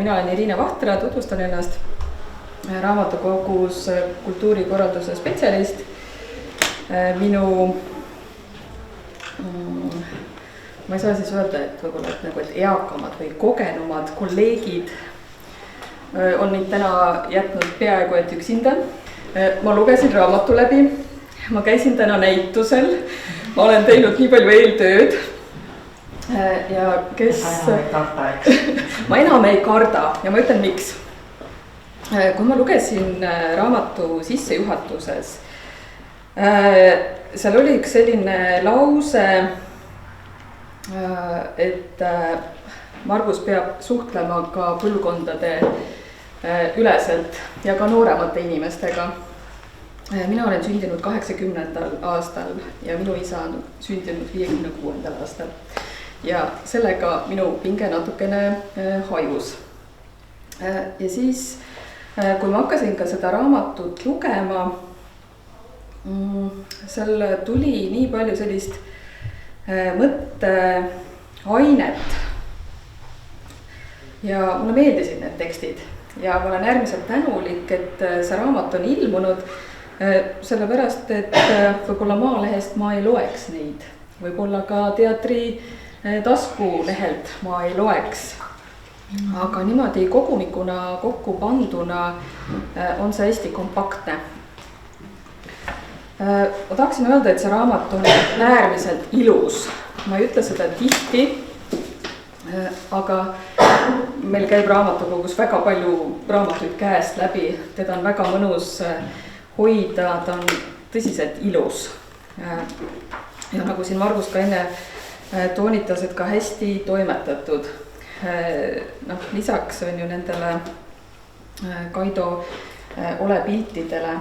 mina olen Irina Vahtra, tutvustan ennast raamatukogus kultuurikorralduse spetsialist. Minu, ma ei saa siis öelda, et võib-olla et eakamad või kogenumad kolleegid on mind täna jätnud peaaegu et üksinda. Ma lugesin raamatu läbi, ma käisin täna näitusel, ma olen teinud nii palju eeltööd. Ja kes... ma enam ei karda ja ma ütlen miks. Kui ma lugesin raamatu sissejuhatuses, seal oli üks selline lause, et Margus peab suhtlema ka põlvkondade üleselt ja ka nooremate inimestega. Mina olen sündinud 80. aastal ja minu isa on sündinud 56. aastal. Ja sellega minu pinge natukene hajus. Ja siis, kui ma hakkasin ka seda raamatut lugema, seal tuli nii palju sellist mõtteainet. Ja mulle meeldisid need tekstid ja ma olen äärmiselt tänulik, et see raamat on ilmunud, sellepärast, et võib-olla Maalehest ma ei loeks neid, võib-olla ka teatri taskulehelt ma ei loeks. Aga niimoodi kogumikuna kokku panduna on see hästi kompaktne. Ma tahaksin öelda, et see raamat on äärmiselt ilus. Ma ei ütle seda tihti, aga meil käib raamatukogus väga palju raamatuid käest läbi. Teda on väga mõnus hoida, ta on tõsiselt ilus. Ja nagu siin Margus ka enne toonitas, et ka hästi toimetatud. Lisaks on ju nendele Kaido Ole piltidele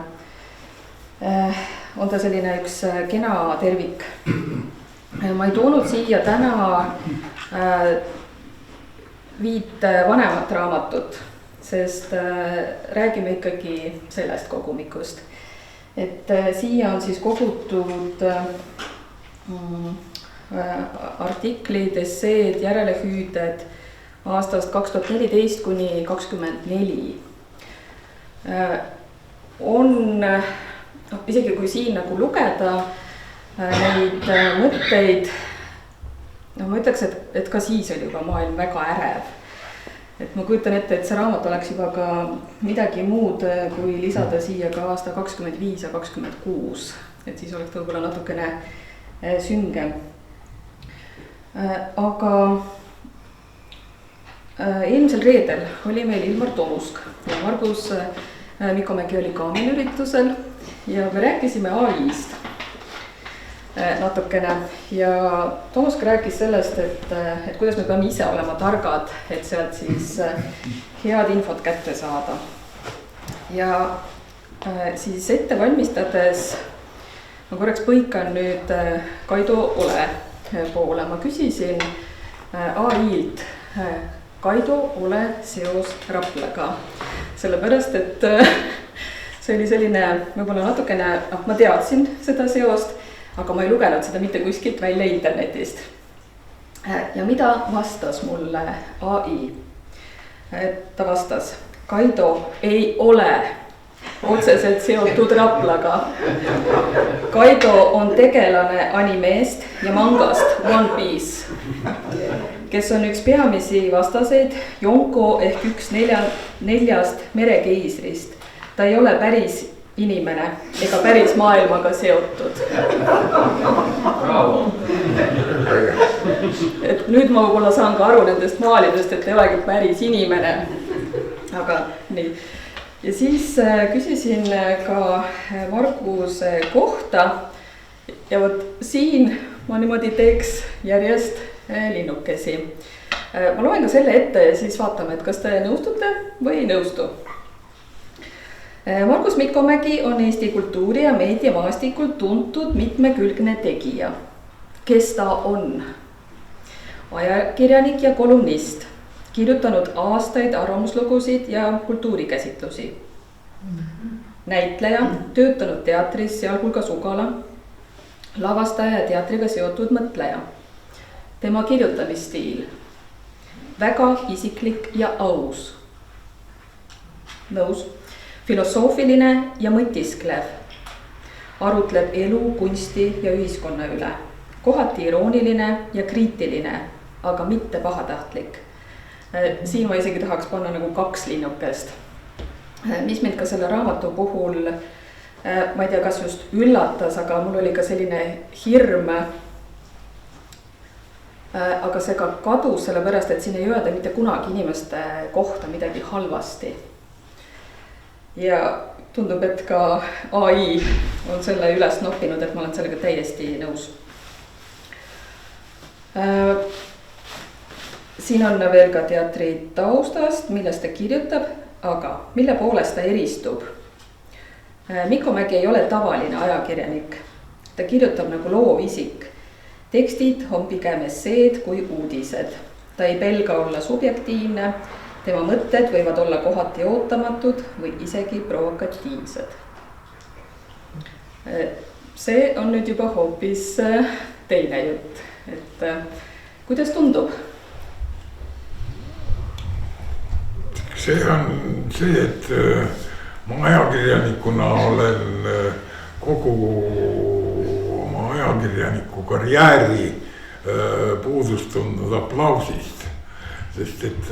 on ta selline üks kena tervik. Ma ei toonud siia täna 5 vanemat raamatut, sest räägime ikkagi sellest kogumikust. Et siia on siis kogutud artiklid, esseed, järelehüüded aastast 2014 kuni 2024. On, isegi kui siin nagu lugeda neid mõtteid, ma ütleks, et ka siis oli juba maailm väga ärev. Et ma kujutan ette, et see raamat oleks juba ka midagi muud, kui lisada siia ka aasta 25 ja 26. Et siis oleks võib-olla natukene süngem. Aga eelmisel reedel oli meil Ilmar Tomusk ja Margus Mikomägi oli ka meil üritusel ja me rääkisime AI-st natukene ja Tomusk rääkis sellest, et kuidas me peame ise olema targad, et sealt siis head infot kätte saada. Ja siis ette valmistades ma korraks põikan nüüd Kaido Ole poole. Ma küsisin AI-lt Kaido Ole seos Raplaga, sellepärast, et see oli selline võib-olla natukene, ma teadsin seda seost, aga ma ei lugenud seda mitte kuskilt välja internetist. Ja mida vastas mulle AI? Ta vastas, Kaido ei ole otseselt seotud Raplaga. Kaido on tegelane animeest ja mangast One Piece, kes on üks peamisi vastaseid Yonko ehk üks 4 merekeisrist. Ta ei ole päris inimene ega päris maailmaga seotud. Et nüüd ma võib-olla saan ka aru nendest maalidest, et ei olegi päris inimene. Aga nii. Ja siis küsisin ka Marguse kohta ja võt siin ma niimoodi teeks järjest linnukesi. Ma loen ka selle ette ja siis vaatame, et kas te nõustute või ei nõustu. Margus Mikomägi on Eesti kultuuri- ja meediamaastikul tuntud mitmekülgne tegija. Kes ta on? Ajakirjanik ja kolumnist, kirjutanud aastaid arvamuslugusid ja kultuurikäsitlusi. Näitleja, töötanud teatris, sealhulgas Ugala, lavastaja ja teatriga seotud mõtleja. Tema kirjutamisstiil. väga isiklik ja aus. Nõus. Filosoofiline ja mõtisklev. Arutleb elu, kunsti ja ühiskonna üle. Kohati irooniline ja kriitiline, aga mitte pahatahtlik. Siin ma isegi tahaks panna nagu 2 linnukest. Mis mind ka selle raamatu puhul, ma ei tea, kas just üllatas, aga mul oli ka selline hirm. Aga see ka kadus sellepärast, et siin ei öelda mitte kunagi inimeste kohta midagi halvasti. Ja tundub, et ka AI on selle üles noppinud, et ma olen sellega täiesti nõus. Siin on veel ka teatri taustast, millest ta kirjutab, aga mille poolest ta eristub. Mikko Mägi ei ole tavaline ajakirjanik. Ta kirjutab nagu loovisik. Tekstid on pigem esseed kui uudised. Ta ei pelga olla subjektiivne. Tema mõtted võivad olla kohati ootamatud või isegi provokatiivsed. See on nüüd juba hoopis teine jutt. Et kuidas tundub? See on see, et ma ajakirjanikuna olen kogu oma ajakirjaniku karjääri puudust tundnud aplausist. Sest et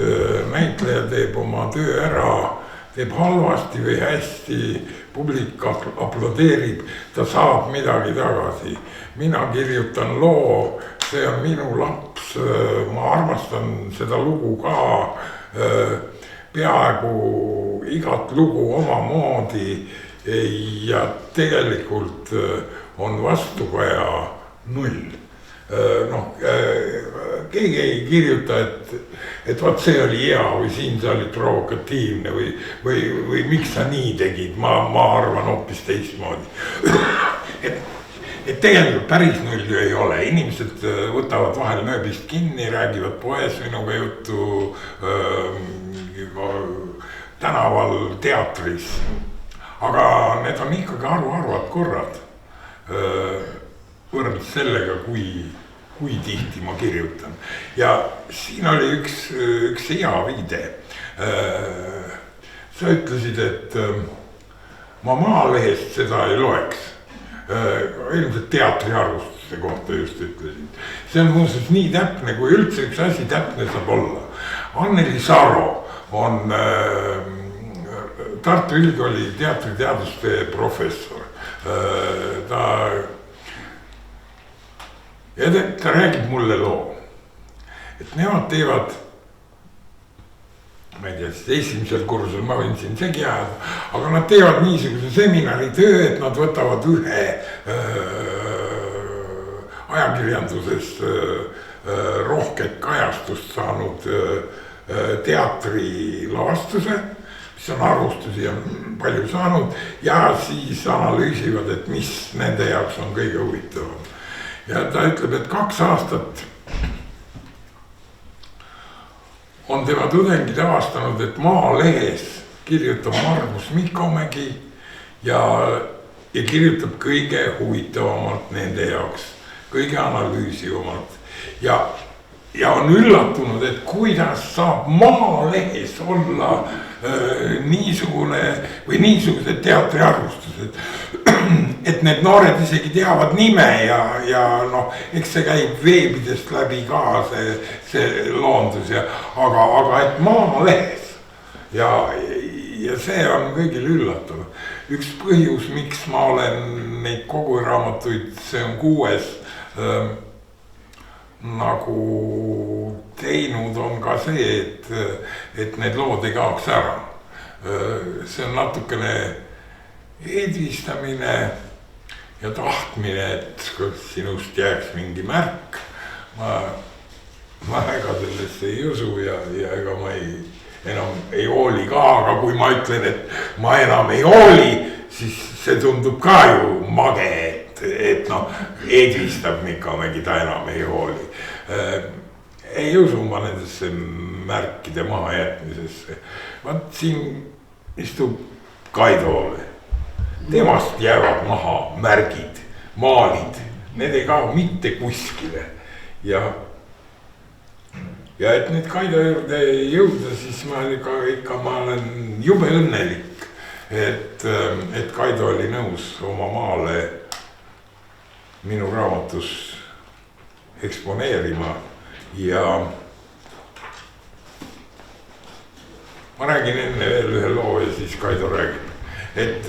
näitleja teeb oma töö ära, teeb halvasti või hästi, publik aplodeerib, ta saab midagi tagasi. Mina kirjutan loo, see on minu laps, ma armastan seda lugu ka, peaaegu igat lugu omamoodi ja tegelikult on vastukaja 0. Keegi ei kirjuta, et vaat see oli hea või siin see oli provokatiivne või miks sa nii tegid, ma arvan hoopis teistmoodi. Et tegelikult päris 0 ju ei ole, inimesed võtavad vahel nööbist kinni, räägivad poes minuga juttu, tänaval, teatris. Aga need on ikkagi arvad korrad võrreldes sellega, kui tihti ma kirjutan. Ja siin oli üks hea viide. Sa ütlesid, et ma Maalehest seda ei loeks. Ilmselt teatriarvustuse kohta just ütlesid. See on muuseas nii täpne, kui üldse üks asi täpne saab olla. Anneli Saro on Tartu Ülikooli teatriteaduste professor. Ta räägib mulle loo, et nemad teevad, ma ei tea, esimesel kursusel ma võin siin segi ajada, aga nad teevad niisuguse seminari töö, et nad võtavad ühe ajakirjanduses rohket kajastust saanud teatrilavastuse, mis on arvustusi ja palju saanud ja siis analüüsivad, et mis nende jaoks on kõige huvitavam. Ja ta ütleb, et 2 aastat on tema tudengid avastanud, et Maalehes kirjutab Margus Mikkomägi ja kirjutab kõige huvitavamalt nende jaoks, kõige analüüsivamalt ja on üllatunud, et kuidas saab Maalehes olla niisugune või niisugused teatriarvustused, et need noored isegi teavad nime ja eks see käib veebidest läbi ka see loondus aga et Maalehes ja see on kõigil üllatav. Üks põhjus, miks ma olen neid koguraamatuid, see on 6 nagu teinud, on ka see, et need lood ei kaoks ära. See on natukene edvistamine ja tahtmine, et sinust jääks mingi märk. Ma väga sellesse ei usu ja ega ma enam ei hooli ka, aga kui ma ütlen, et ma enam ei hooli, siis see tundub ka ju mage, et edvistab Mikkomägi, ta enam ei hooli. Ei usu ma nendesse märkide maha jätmisesse. Vaat siin istub Kaidoole. Temast jäävad maha märgid, maalid. Need ei kao mitte kuskile. Ja ja et nüüd Kaido juurde jõuda, siis ma olen jube õnnelik, et Kaido oli nõus oma maale minu raamatus eksponeerima ja ma räägin enne veel ühe loo ja siis Kaido räägib, et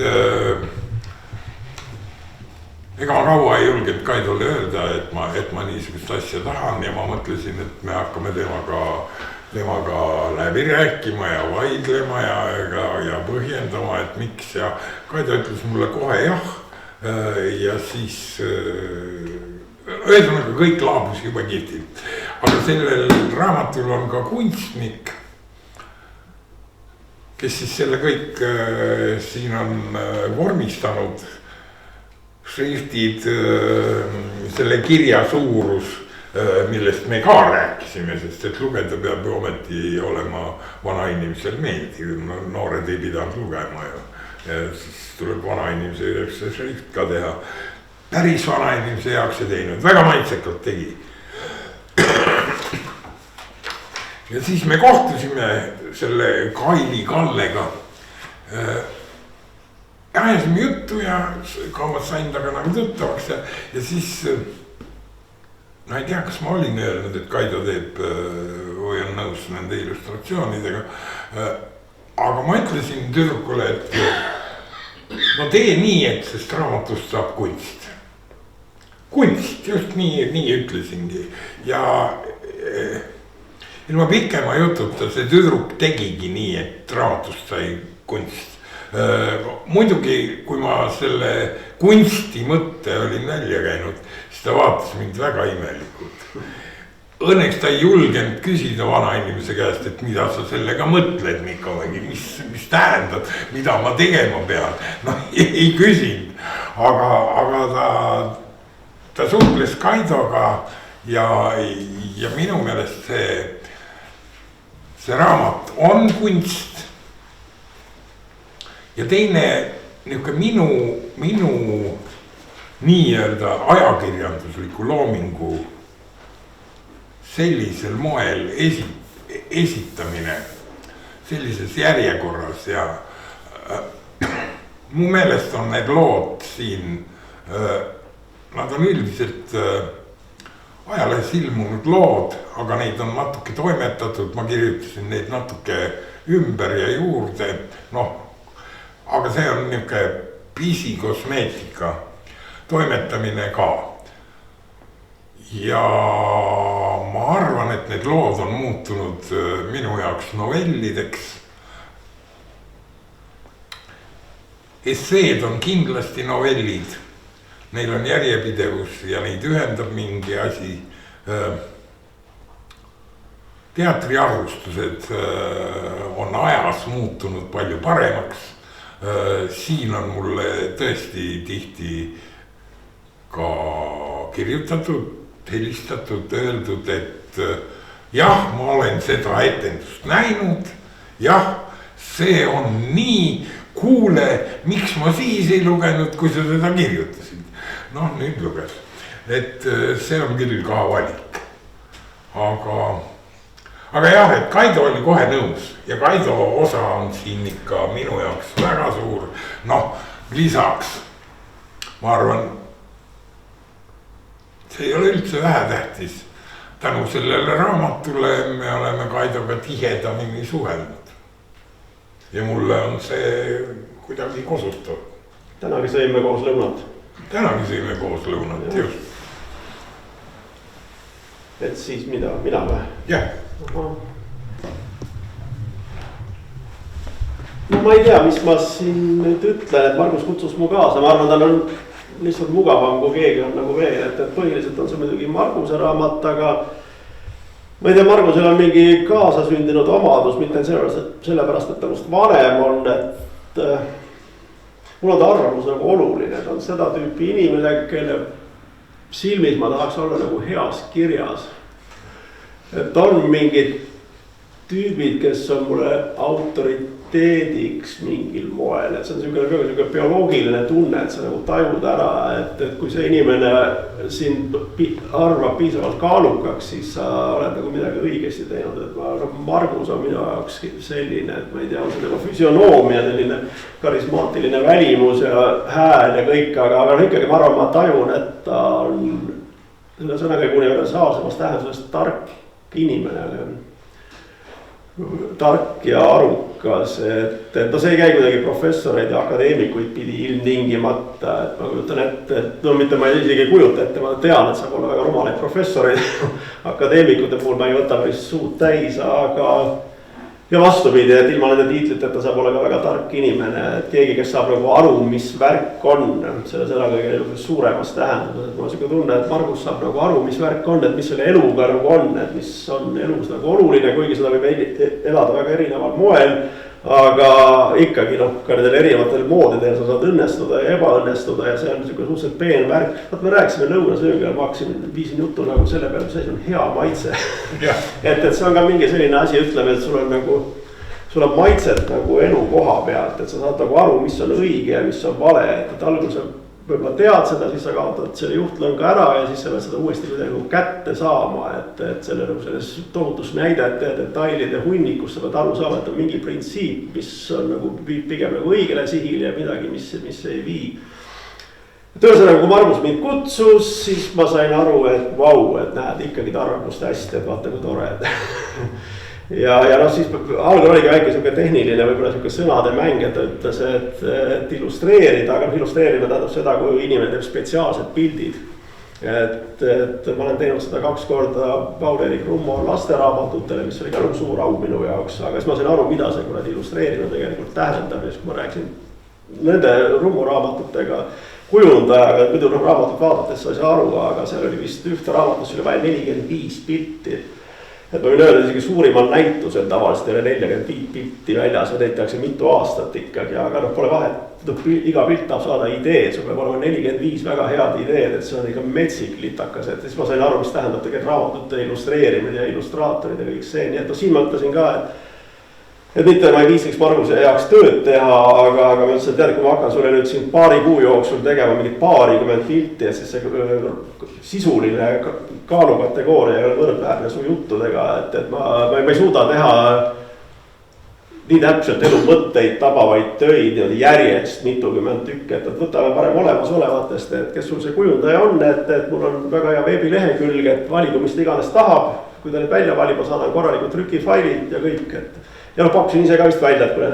ega ma kaua ei julgenud Kaidole öelda, et ma niisugust asja tahan ja ma mõtlesin, et me hakkame temaga läbi rääkima ja vaidlema ja põhjendama, et miks ja Kaido ütles mulle kohe jah ja siis ühesõnaga kõik laabus juba kihvtilt, aga sellel raamatul on ka kunstnik, kes siis selle kõik siin on vormistanud, šriftid, selle kirja suurus, millest me ka rääkisime, sest et lugeda peab ju ometi olema vanainimesel meeldiv, noored ei pidanud lugema ja siis tuleb vanainimese jaoks see šrift ka teha. Päris vanainimese jaoks ei teinud, väga maitsekalt tegi. Ja siis me kohtusime selle Kaili Kallega. Ajasime juttu ja kaua sain taga nagu tuttavaks ja siis ma ei tea, kas ma olin öelnud, et Kaido teeb või on nõus nende illustratsioonidega. Aga ma ütlesin tüdrukule, et no tee nii, et sest raamatust saab kunst. Kunst, just nii ütlesingi ja ilma pikema jututa see tüdruk tegigi nii, et raamatust sai kunst. Muidugi, kui ma selle kunsti mõtte olin välja käinud, siis ta vaatas mind väga imelikult. Õnneks ta ei julgenud küsida vanainimese käest, et mida sa sellega mõtled, Mikko, või mis tähendab, mida ma tegema pean. No ei küsinud, aga ta suhtles Kaidoga ja minu meelest see raamat on kunst. Ja teine minu nii-öelda ajakirjandusliku loomingu sellisel moel esitamine sellises järjekorras ja mu meelest on need lood siin, nad on üldiselt ajalehes ilmunud lood, aga neid on natuke toimetatud, ma kirjutasin neid natuke ümber ja juurde, aga see on niisugune pisikosmeetika toimetamine ka. Ja ma arvan, et need lood on muutunud minu jaoks novellideks. Esseed on kindlasti novellid. Neil on järjepidevus ja neid ühendab mingi asi. Teatriarvustused on ajas muutunud palju paremaks. Siin on mulle tõesti tihti ka kirjutatud, helistatud, öeldud, et jah, ma olen seda etendust näinud. Jah, see on nii, kuule, miks ma siis ei lugenud, kui sa seda kirjutasid. Nüüd luges, et see on küll ka valik. Aga jah, et Kaido oli kohe nõus ja Kaido osa on siin ikka minu jaoks väga suur. Lisaks, ma arvan, see ei ole üldse vähetähtis. Tänu sellele raamatule me oleme Kaidoga tihedamini suhelnud. Ja mulle on see kuidagi kosutav. Tänagi sõime koos lõunat. Tänagi sõime koos lõunat, just. Et siis mina või? Jah. No ma ei tea, mis ma siin nüüd ütlen, et Margus kutsus mu kaasa. Ma arvan, tal on lihtsalt mugavam, kui keegi on nagu veel. Et põhiliselt on see muidugi Marguse raamat, aga ma ei tea, Margusel on mingi kaasasündinud omadus, mitte sellepärast, et ta must vanem on, et mul on ta arvamus nagu oluline. Ta on seda tüüpi inimene, kelle silmis ma tahaks olla nagu heas kirjas. Et on mingid tüübid, kes on mulle identiteediks mingil moel, et see on niisugune bioloogiline tunne, et sa nagu tajud ära, et kui see inimene sind arvab piisavalt kaalukaks, siis sa oled nagu midagi õigesti teinud, et Margus on minu jaoks selline, et ma ei tea, on see nagu füsionoomia, selline karismaatiline välimus ja hääl ja kõik, aga ikkagi ma arvan, ma tajun, et ta on selle sõnaga universaalsemas tähenduses tark inimene, tark ja arukas, et no see ei käi kuidagi professoreid ja akadeemikuid pidi ilmtingimata, et ma kujutan ette, et no mitte ma isegi ei kujuta ette, ma tean, et saab olla väga rumalaid professoreid akadeemikute puhul ma ei võta päris suud täis, aga ja vastupidi, et ilma nende tiitliteta saab olla ka väga tark inimene, et keegi, kes saab nagu aru, mis värk on selle sõna kõige suuremas tähenduses, et mul on siuke tunne, et Margus saab nagu aru, mis värk on, et mis selle eluga nagu on, et mis on elus nagu oluline, kuigi seda võib elada väga erineval moel, aga ikkagi noh, ka nendel erinevatel moodidel sa saad õnnestuda ja ebaõnnestuda ja see on niisugune suhteliselt peen värk. Vaat me rääkisime lõunasöögi ja ma viisin juttu nagu selle peale, mis asi on hea maitse. et see on ka mingi selline asi, ütleme, et sul on maitset nagu elu koha pealt, et sa saad nagu aru, mis on õige ja mis on vale, et algul sa võib-olla tead seda, siis sa kaotad selle juhtlõnga ära ja siis sa pead seda uuesti kuidagi kätte saama, et selle nagu selles tohutus näidete ja detailide hunnikus sa pead aru saama, et on mingi printsiip, mis on nagu pigem nagu õigele sihile ja midagi, mis ei vii. Tõesõnaga, kui Margus mind kutsus, siis ma sain aru, et vau, et näed, ikkagi ta arvab must hästi, et vaata kui tore. ja noh, siis algul oligi väike siuke tehniline võib-olla siuke sõnade mäng, et ta ütles, et illustreerida, aga illustreerida tähendab seda, kui inimene teeb spetsiaalsed pildid. Et ma olen teinud seda 2 korda Paul-Eerik Rummo lasteraamatutele, mis oli ka suur au minu jaoks, aga siis ma sain aru, mida see kuradi illustreerida tegelikult tähendab ja siis kui ma rääkisin nende Rummo raamatutega kujundajaga, et muidu raamatut vaadates sa ei saa aru, aga seal oli vist ühte raamatus oli vaja 45 pilti. Et ma võin öelda, isegi suurimal näitusel tavaliselt ei ole 45 pilti väljas ja neid tehakse mitu aastat ikkagi, aga noh, pole vahet, iga pilt tahab saada ideed, sul peab olema 45 väga head ideed, et see on ikka metsik litakas, et siis ma sain aru, mis tähendab tegelikult raamatute illustreerimine ja illustraatorid ja kõik see, nii et siin ma ütlesin ka, et mitte ma ei viitsiks Marguse heaks tööd teha, aga ma ütlesin, et tead, kui ma hakkan sulle nüüd siin paari kuu jooksul tegema mingit 20 pilti, et siis see sisuline kaalukategooria ei ole võrdväärne su juttudega, et ma ei suuda teha nii täpselt elu mõtteid tabavaid töid järjest mitukümmend tükki, et võtame parem olemasolevatest, et kes sul see kujundaja on, et mul on väga hea veebilehekülg, et valigu, mis ta iganes tahab, kui ta nüüd välja valib, ma saadan korralikult trükifailid ja kõik, ja noh, pakkusin ise ka vist välja, et kui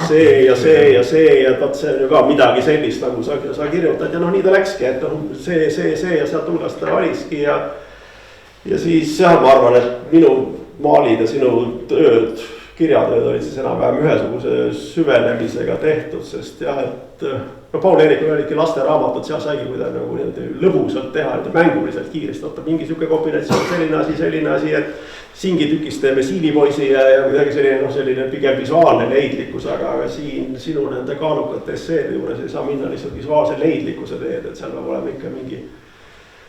see ja see ja see ja vaat see on ju ka midagi sellist, nagu sa kirjutad ja noh, nii ta läkski, et noh, see ja sealt hulgast ta valiski ja siis jah, ma arvan, et minu maalid ja sinu tööd, kirjatööd olid siis enam-vähem ühesuguse süvenemisega tehtud, sest jah, et no Paul-Eerikul olidki lasteraamatut, seal saigi kuidagi nagu lõbusalt teha, mänguliselt kiiresti, oota mingi siuke kombinatsioon, selline asi, et singitükist teeme siilipoisi ja midagi selline pigem visuaalne leidlikkus, aga siin sinu nende kaalukate esseede juures ei saa minna lihtsalt visuaalse leidlikkuse teed, et seal peab olema ikka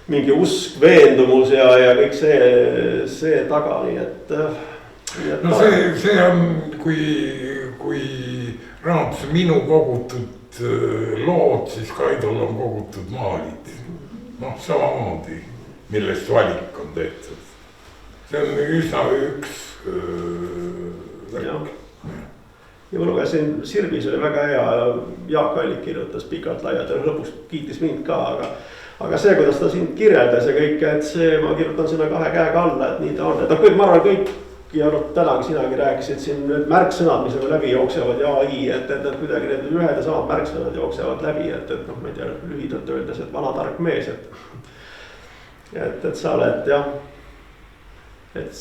mingi usk, veendumus ja kõik see taga, nii et no see on, kui raamatus minu kogutud lood, siis Kaidol on kogutud maalid. Noh, samamoodi, millest valik on tehtud. See on üsna üks värk. Ja ma lugesin, Sirbis oli väga hea, Jaak Allik kirjutas pikalt laialt ja lõpuks kiitis mind ka, aga see, kuidas ta sind kirjeldas ja kõik, et see, ma kirjutan sinna 2 käega alla, et nii ta on. Et kõik, ma arvan, kõik ja noh, tänagi sinagi rääkisid siin need märksõnad, mis nagu läbi jooksevad ja AI, et kuidagi need ühed ja samad märksõnad jooksevad läbi, et noh, ma ei tea, lühidalt öeldes, et vana tark mees, et sa oled jah, et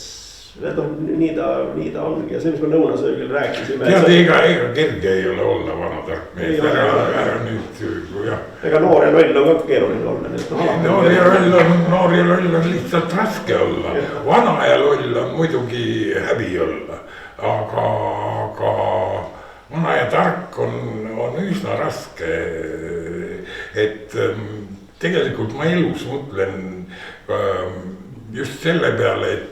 noh, nii ta ongi ja see, mis me lõunasöögil rääkisime. Tead, ega kerge ei ole olla vana tark mees, ära nüüd jah. Ega noor ja loll on ka keeruline olla. Noor ja loll on lihtsalt raske olla, vana ja loll on muidugi häbi olla, aga vana ja tark on üsna raske, et tegelikult ma elus mõtlen just selle peale, et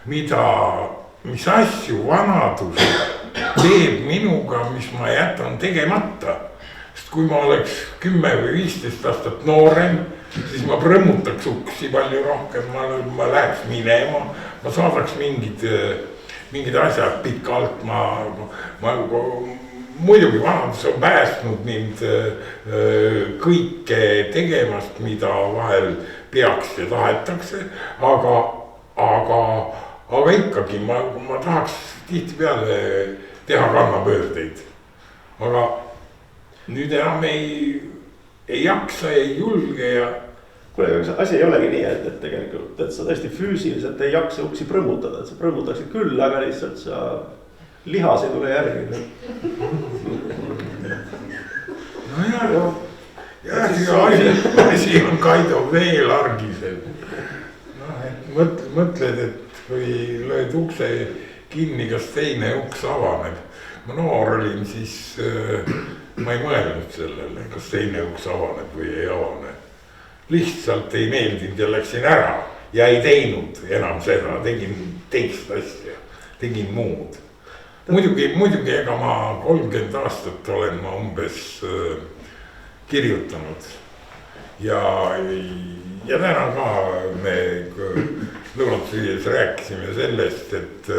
mis asju vanadus teeb minuga, mis ma jätan tegemata. Sest kui ma oleks 10 või 15 aastat noorem, siis ma prõmmutaks uksi palju rohkem, ma läheks minema, ma saadaks mingid asjad pikalt, muidugi vanadus on päästnud mind kõike tegemast, mida vahel peaks ja tahetakse, aga ikkagi ma tahaks tihtipeale teha kannapöördeid. Aga nüüd enam ei jaksa, ei julge ja. Kuule, aga see asi ei olegi nii, et tegelikult, et sa tõesti füüsiliselt ei jaksa uksi prõmmutada, et sa prõmmutaksid küll, aga lihtsalt sa lihas ei tule järgi. Asi on Kaido veel argisel. Mõtled, et kui lööd ukse kinni, kas teine uks avaneb. Ma noor olin, siis ma ei mõelnud sellele, kas teine uks avaneb või ei avane. Lihtsalt ei meeldinud ja läksin ära ja ei teinud enam seda, tegin teist asja, tegin muud. Muidugi ega ma 30 aastat olen ma umbes kirjutanud ja täna ka me lõunatusviies rääkisime sellest, et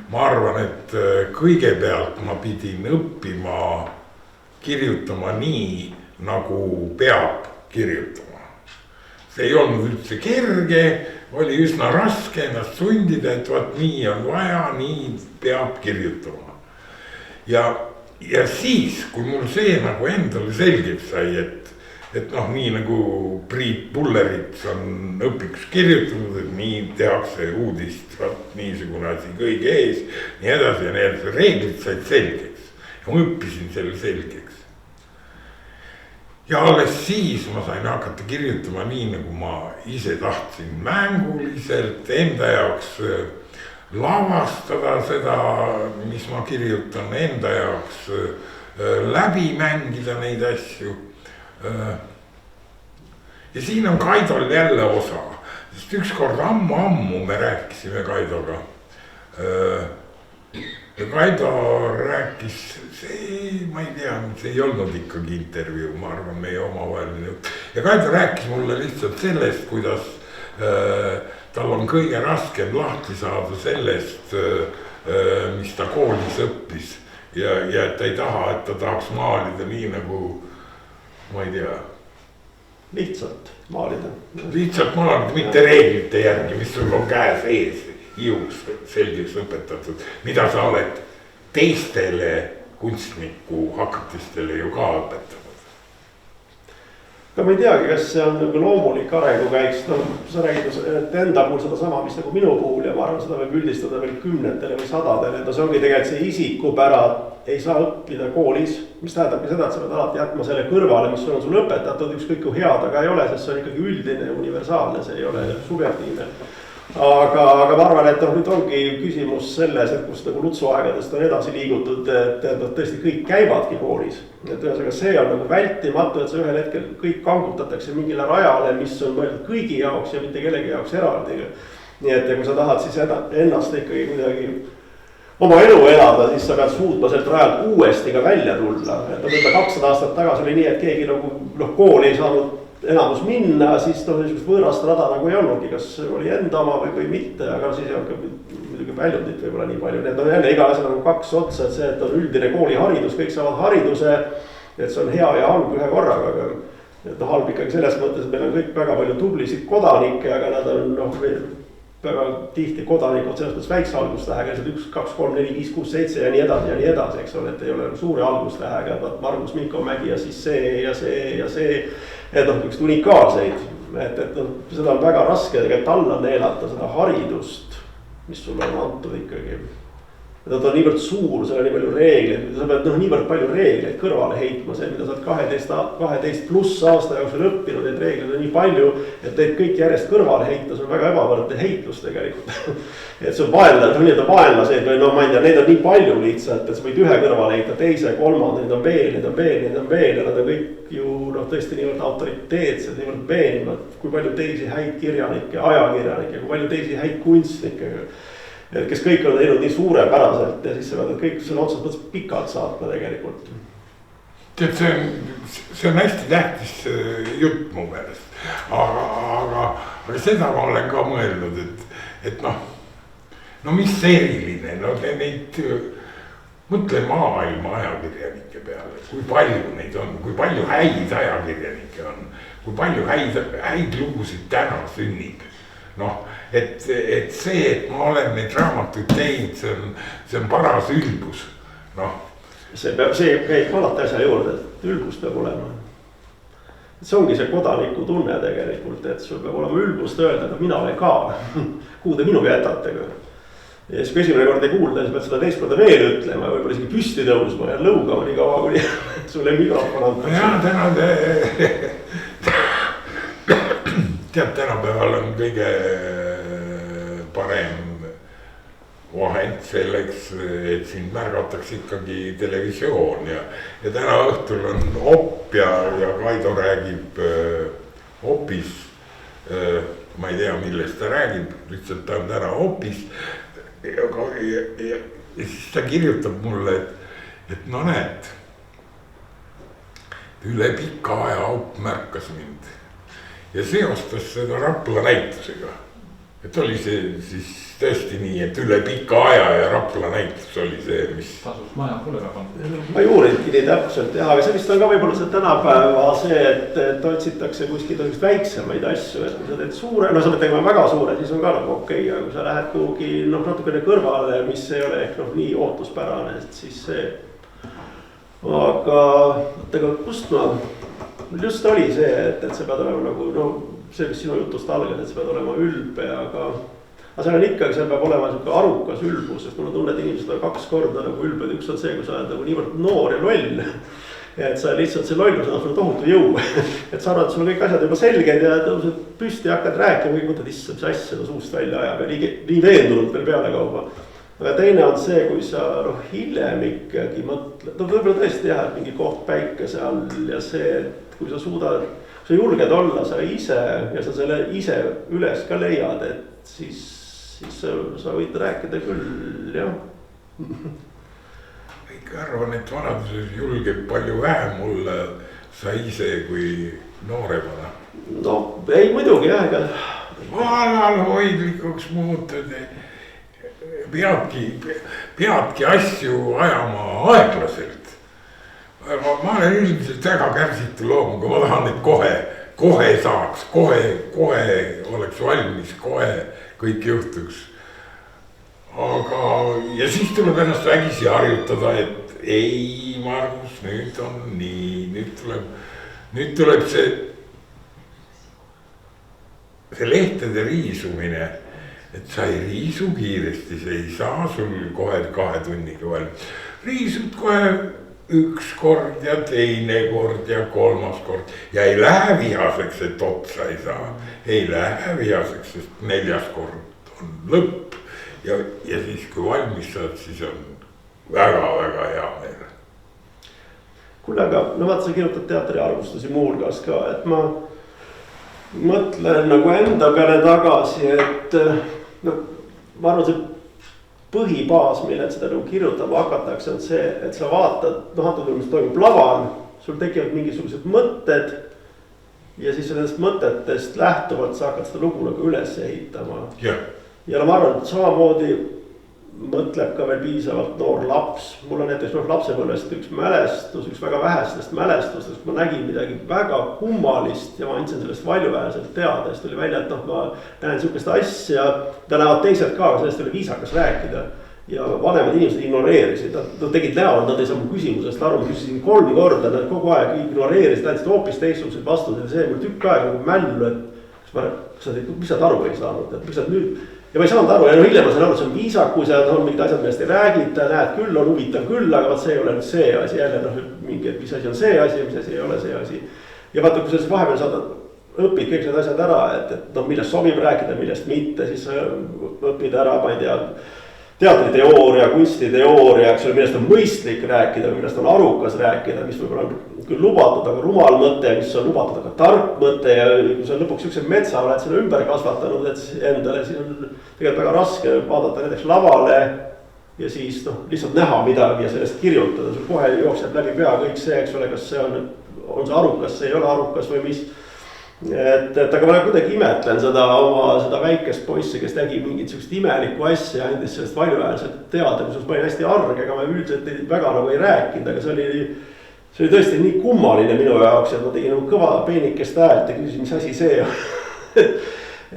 ma arvan, et kõigepealt ma pidin õppima kirjutama nii, nagu peab kirjutama. See ei olnud üldse kerge, oli üsna raske ennast sundida, et vaat nii on vaja, nii peab kirjutama. Ja siis, kui mul see nagu endale selgeks sai, et noh, nii nagu Priit Pullerits on õpikus kirjutanud, et nii tehakse uudist, vaat niisugune asi kõige ees, nii edasi ja nii edasi, reeglid said selgeks ja ma õppisin selle selgeks. Ja alles siis ma sain hakata kirjutama nii, nagu ma ise tahtsin, mänguliselt enda jaoks lavastada seda, mis ma kirjutan, enda jaoks läbi mängida neid asju. Ja siin on Kaidol jälle osa, sest ükskord ammu me rääkisime Kaidoga. Ja Kaido rääkis, ma ei tea, see ei olnud ikkagi intervjuu, ma arvan, meie omavaheline jutt. Ja Kaido rääkis mulle lihtsalt sellest, kuidas tal on kõige raskem lahti saada sellest, mis ta koolis õppis. Ja et ta ei taha, et ta tahaks maalida nii nagu, ma ei tea. Lihtsalt maalida. Lihtsalt maalida, mitte reeglite järgi, mis sul on käes ees. Jõus selgeks õpetatud, mida sa oled teistele kunstniku hakatistele ju ka õpetanud. Aga ma ei teagi, kas see on nagu loomulik arengukäiks, no sa räägid enda puhul seda sama, mis nagu minu puhul ja ma arvan, seda võib üldistada veel 10-tele või 100-tele, et see ongi tegelikult see isikupära ei saa õppida koolis, mis tähendabki seda, et sa pead alati jätma selle kõrvale, mis on sul õpetatud, ükskõik kui head aga ei ole, sest see on ikkagi üldine ja universaalne, see ei ole subjektiivne. Aga ma arvan, et nüüd ongi küsimus selles, et kus nagu lutsuaegadest on edasi liigutud, et tõesti kõik käivadki koolis. Et ühesõnaga see on nagu vältimatu, et see ühel hetkel kõik kangutatakse mingile rajale, mis on mõeldud kõigi jaoks ja mitte kellegi jaoks eraldi. Nii et kui sa tahad siis ennast ikkagi kuidagi oma elu elada, siis sa pead suutma sealt rajalt uuesti ka välja tulla. Et võib-olla 200 aastat tagasi oli nii, et keegi nagu kooli ei saanud enamus minna, siis niisugust võõrast rada nagu ei olnudki, kas oli enda oma või mitte, aga siis ei olnud muidugi väljundit võib-olla nii palju. Need on jälle iga asjal on kaks otsa, et see, et on üldine kooliharidus, kõik saavad hariduse, et see on hea ja halb ühe korraga, aga halb ikkagi selles mõttes, et meil on kõik väga palju tublisid kodanikke, aga nad on väga tihti kodanikud selles mõttes väikse algustähega, 1, 2, 3, 4, 5, 6, 7 ja nii edasi, eks ole, et ei ole suure algustähega, et Margus Minkomägi ja siis see ja see ja see. Et üks unikaalseid, et seda on väga raske tegelikult alla neelata seda haridust, mis sulle on antud ikkagi. Ta on niivõrd suur, seal on nii palju reegleid, sa pead niivõrd palju reegleid kõrvale heitma, see, mida sa oled 12 pluss aasta jooksul õppinud, neid reegleid on nii palju, et teid kõik järjest kõrvale heita, see on väga ebavõrdne heitlus tegelikult. Et see on vaenlaseid või no ma ei tea, neid on nii palju lihtsalt, et sa võid ühe kõrvale heita, teise, kolmanda, neid on veel ja nad on kõik ju tõesti niivõrd autoriteetsed, niivõrd veenvad, kui palju teisi häid kirjanikke, ajakirjanikke, kui palju teisi häid kunstnikke. et kes kõik on teinud nii suurepäraselt ja siis sa pead kõik sõna otseses mõttes pikalt saatma tegelikult. tead, see on hästi tähtis jutt mu meelest, aga seda ma olen ka mõelnud, et no mis eriline, no neid, mõtle maailma ajakirjanike peale, kui palju neid on, kui palju häid ajakirjanikke on, kui palju häid lugusid täna sünnib. noh, et see, et ma olen neid raamatuid teinud, see on paras ülbus, noh. see käib alati asja juurde, et ülbus peab olema. see ongi see kodaniku tunne tegelikult, et sul peab olema ülbust öelda, et mina olen ka, kuhu te minuga jätate. ja siis kui esimene kord ei kuulda, siis pead seda teist korda veel ütlema, võib-olla isegi püsti tõusma ja lõugama nii kaua, kuni sulle mikrofon antakse. jaa, tead, tänapäeval on kõige parem vahend selleks, et sind märgatakse ikkagi televisioon ja täna õhtul on Opp ja Kaido räägib Opis. ma ei tea, millest ta räägib, lihtsalt ta on täna Opis. ja siis ta kirjutab mulle, et no näed, üle pika aja Opp märkas mind ja seostas seda Rapla näitusega. et oli see siis tõesti nii, et üle pika aja ja Rapla näitus oli see, mis tasus maja kullega panna. ma ei uurinudki nii täpselt jah, aga see vist on ka võib-olla see tänapäeva see, et otsitakse kuskilt väiksemaid asju, et kui sa teed suure, no sa pead tegema väga suure, siis on ka nagu okei, aga kui sa lähed kuhugi natukene kõrvale, mis ei ole ehk nii ootuspärane, et siis see. aga kust just oli see, et sa pead olema nagu see, mis sinu jutust algas, et sa pead olema ülbe, aga seal on ikkagi, seal peab olema siuke arukas ülbus, sest mul on tunne, et inimesed on kaks korda nagu ülbed, üks on see, kui sa oled nagu niivõrd noor ja loll. ja et sa lihtsalt see lollus annab sulle tohutu jõu, et sa arvad, et sul on kõik asjad juba selged ja tõused püsti ja hakkad rääkima, kõik mõtled, issand, mis asja ta suust välja ajab ja nii veendunult veel pealekauba. aga teine on see, kui sa hiljem ikkagi mõtled, võib-olla tõesti jah, et mingi koht päikese all ja see, et kui sa suudad, sa julged olla sa ise ja sa selle ise üles ka leiad, et siis sa võid rääkida küll, jah. ikka arvan, et vanaduses julgeb palju vähem olla sa ise kui nooremana. no ei muidugi jah, ega. alalhoidlikuks muutud, peadki asju ajama aeglaselt. ma olen üldiselt väga kärsitu loomuga, ma tahan, et kohe saaks, kohe oleks valmis, kohe kõik juhtuks. aga, ja siis tuleb ennast vägisi harjutada, et ei, Margus, nüüd on nii, nüüd tuleb see lehtede riisumine, et sa ei riisu kiiresti, see ei saa sul kohe 2 tunniga valmis. riisud kohe 1 kord ja teine kord ja 3. kord ja ei lähe vihaseks, et otsa ei saa. ei lähe vihaseks, sest 4. kord on lõpp ja siis, kui valmis saad, siis on väga-väga hea meel. kuule, aga no vaata, sa kirjutad teatriarvustusi muuhulgas ka, et ma mõtlen nagu enda peale tagasi, et ma arvan, see põhibaas, millelt seda nagu kirjutama hakatakse, on see, et sa vaatad, antud juhul, mis toimub laval, sul tekivad mingisugused mõtted ja siis nendest mõtetest lähtuvalt sa hakkad seda lugu nagu üles ehitama. ja ma arvan, et samamoodi mõtleb ka veel piisavalt noor laps. mul on näiteks lapsepõlvest üks mälestus, üks väga vähestest mälestustest, ma nägin midagi väga kummalist ja ma andsin sellest valjuväärselt teada. siis tuli välja, et ma näen sihukest asja, mida näevad teised ka, aga sellest oli viisakas rääkida. ja vanemad inimesed ignoreerisid, nad tegid näo, et nad ei saa mu küsimusest aru, ma küsisin 3 korda, nad kogu aeg ignoreerisid, andsid hoopis teistsuguseid vastuseid ja see mul tükk aega nagu mällu, et mis sa aru ei saanud, et miks nad nüüd. ja ma ei saanud aru ja hiljem ma sain aru, et see on viisakus ja on mingid asjad, millest ei räägita, näed küll, on huvitav küll, aga vaat see ei ole nüüd see asi jälle mingi, et mis asi on see asi ja mis asi ei ole see asi. ja vaata, kui sa siis vahepeal saad, õpid kõik need asjad ära, et millest sobib rääkida, millest mitte, siis sa õpid ära, ma ei tea, teatriteooria, kunstiteooria, eks ole, millest on mõistlik rääkida, millest on arukas rääkida, mis võib-olla on küll lubatud, aga rumal mõte, mis on lubatud, aga tark mõte ja kui sa lõpuks siukse metsa oled selle ümber kasvatanud, et endale siis on tegelikult väga raske vaadata näiteks lavale ja siis noh, lihtsalt näha midagi ja sellest kirjutada, sul kohe jookseb läbi pea kõik see, eks ole, kas see on see arukas, see ei ole arukas või mis. Aga ma kuidagi imetlen seda väikest poissi, kes tegi mingit siukest imelikku asja, andis sellest valjuhäälselt teada, kusjuures ma olin hästi arg, ega ma üldiselt väga nagu ei rääkinud, aga see oli tõesti nii kummaline minu jaoks, et ma tegin nagu kõva peenikest häält ja küsisin, mis asi see on.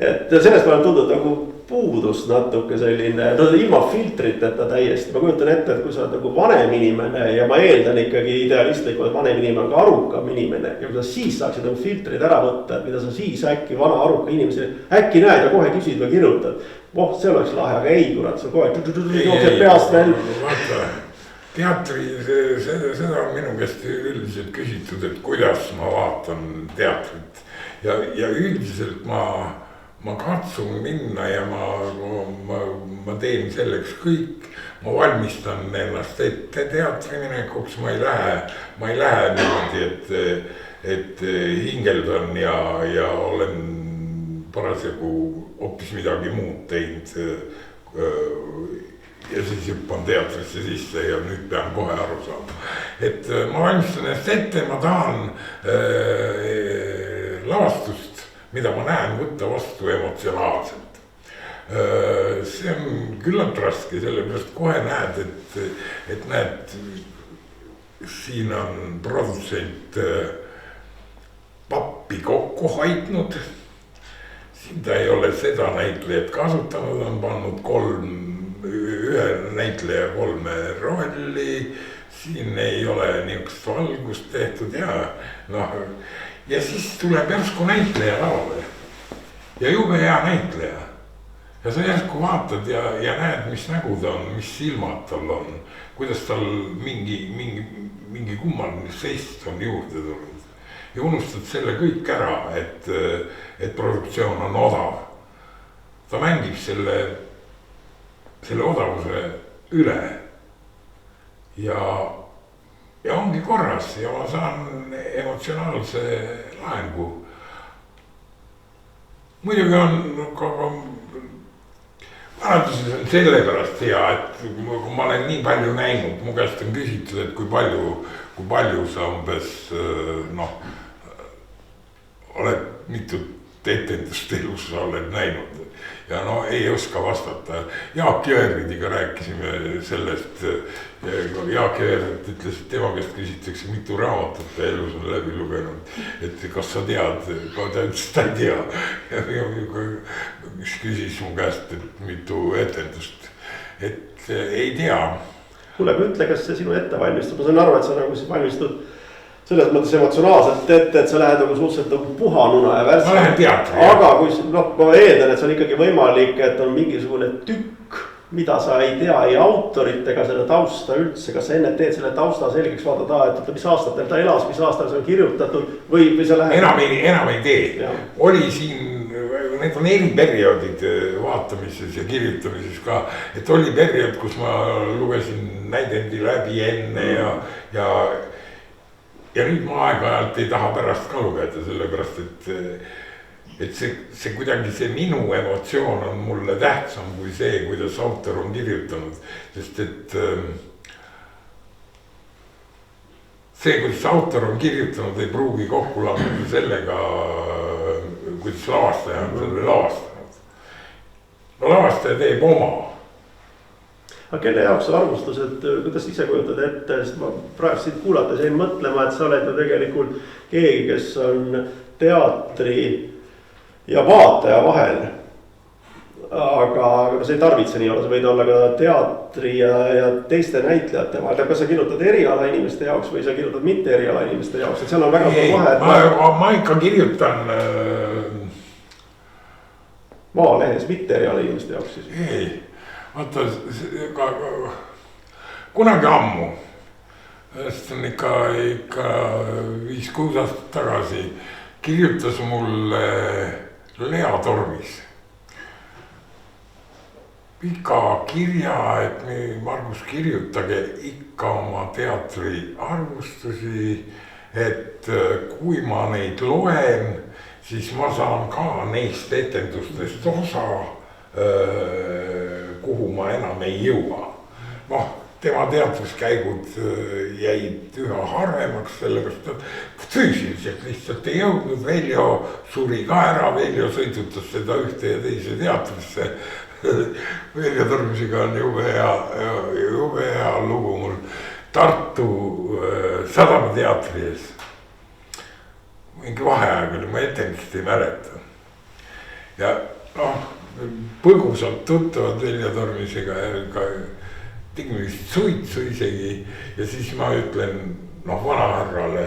et sellest ma olen tundnud nagu puudust natuke selline, ilma filtriteta täiesti, ma kujutan ette, et kui sa oled nagu vanem inimene ja ma eeldan ikkagi idealistlikult, et vanem inimene on ka arukam inimene ja kui sa siis saaksid nagu filtrid ära võtta, et mida sa siis äkki vana aruka inimesele äkki näed ja kohe küsid või kirjutad. See oleks lahe, aga ei kurat, sa kohe jookseb peast veel. Teatri, seda on minu käest üldiselt küsitud, et kuidas ma vaatan teatrit ja üldiselt ma katsun minna ja ma teen selleks kõik, ma valmistan ennast ette teatri minekuks, ma ei lähe niimoodi, et hingeldan ja olen parasjagu hoopis midagi muud teinud. Ja siis hüppan teatrisse sisse ja nüüd pean kohe aru saama. Et ma valmistan ennast ette, ma tahan lavastust, mida ma näen võtta vastu emotsionaalselt. See on küllalt raske, sellepärast kohe näed, et näed, siin on produtsent pappi kokku hoidnud. Siin ta ei ole seda näitlejat kasutanud, on pannud ühe näitleja 3 rolli. Siin ei ole niisugust valgust tehtud ja siis tuleb järsku näitleja lavale ja jube hea näitleja. Ja sa järsku vaatad ja näed, mis nägu ta on, mis silmad tal on, kuidas tal mingi kummaline seist on juurde tulnud. Ja unustad selle kõik ära, et produktsioon on odav. Ta mängib selle odavuse üle ja ongi korras ja ma saan emotsionaalse laengu. Muidugi on vanaduses on sellepärast hea, et kui ma olen nii palju näinud, mu käest on küsitud, et kui palju sa umbes oled mitut etendust elus sa oled näinud ja ei oska vastata. Jaak Jõervidiga rääkisime sellest. Jaak Jõervid ütles, et tema käest küsitakse mitu raamatut ta elus on läbi lugenud, et kas sa tead, ta ütles, ta ei tea. Ja mis küsis mu käest, et mitu etendust, et ei tea. Kuule, ütle, kas see sinu ette valmistab, ma saan aru, et sa nagu siis valmistud selles mõttes emotsionaalselt ette, et sa lähed nagu suhteliselt puhanuna ja värske. Ma lähen teatri. Aga kui ma eeldan, et see on ikkagi võimalik, et on mingisugune tükk, mida sa ei tea ei autorit ega selle tausta üldse, kas sa enne teed selle tausta selgeks, vaatad, et mis aastatel ta elas, mis aastal see on kirjutatud või sa lähed. Enam ei tee. Oli siin, need on eri perioodid vaatamises ja kirjutamises ka, et oli periood, kus ma lugesin näidendi läbi enne ja nüüd ma aeg-ajalt ei taha pärast ka lugeda, sellepärast et see kuidagi see minu emotsioon on mulle tähtsam kui see, kuidas autor on kirjutanud. Sest et see, kuidas autor on kirjutanud, ei pruugi kokku langeda sellega, kuidas lavastaja on selle lavastanud. No lavastaja teeb oma. Aga kelle jaoks see arvustus, et kuidas ise kujutad ette, sest ma praegu siit kuulates jäin mõtlema, et sa oled ju tegelikult keegi, kes on teatri ja vaataja vahel. Aga see ei tarvitse nii olla, sa võid olla ka teatri ja teiste näitlejate vahel. Kas sa kirjutad eriala inimeste jaoks või sa kirjutad mitte eriala inimeste jaoks, et seal on väga vahe. Ma ikka kirjutan Maalehes mitte eriala inimeste jaoks siis. Ei. Vaata, kunagi ammu, see on ikka 5-6 aastat tagasi, kirjutas mulle Lea Tormis pika kirja, et Margus, kirjutage ikka oma teatri arvustusi, et kui ma neid loen, siis ma saan ka neist etendustest osa, kuhu ma enam ei jõua. Noh, tema teatriskäigud jäid üha harvemaks, sellepärast et füüsiliselt lihtsalt ei jõudnud. Veljo suri ka ära, Veljo sõidutas seda ühte ja teise teatrisse. Veljo Tormsiga on jube hea lugu mul Tartu Sadama teatri ees. Mingi vaheaeg oli, ma etendust ei mäleta. Ja noh, põgusalt tuttavad Veljo Tormsiga ja ka tegime vist suitsu isegi ja siis ma ütlen, noh, vanahärrale,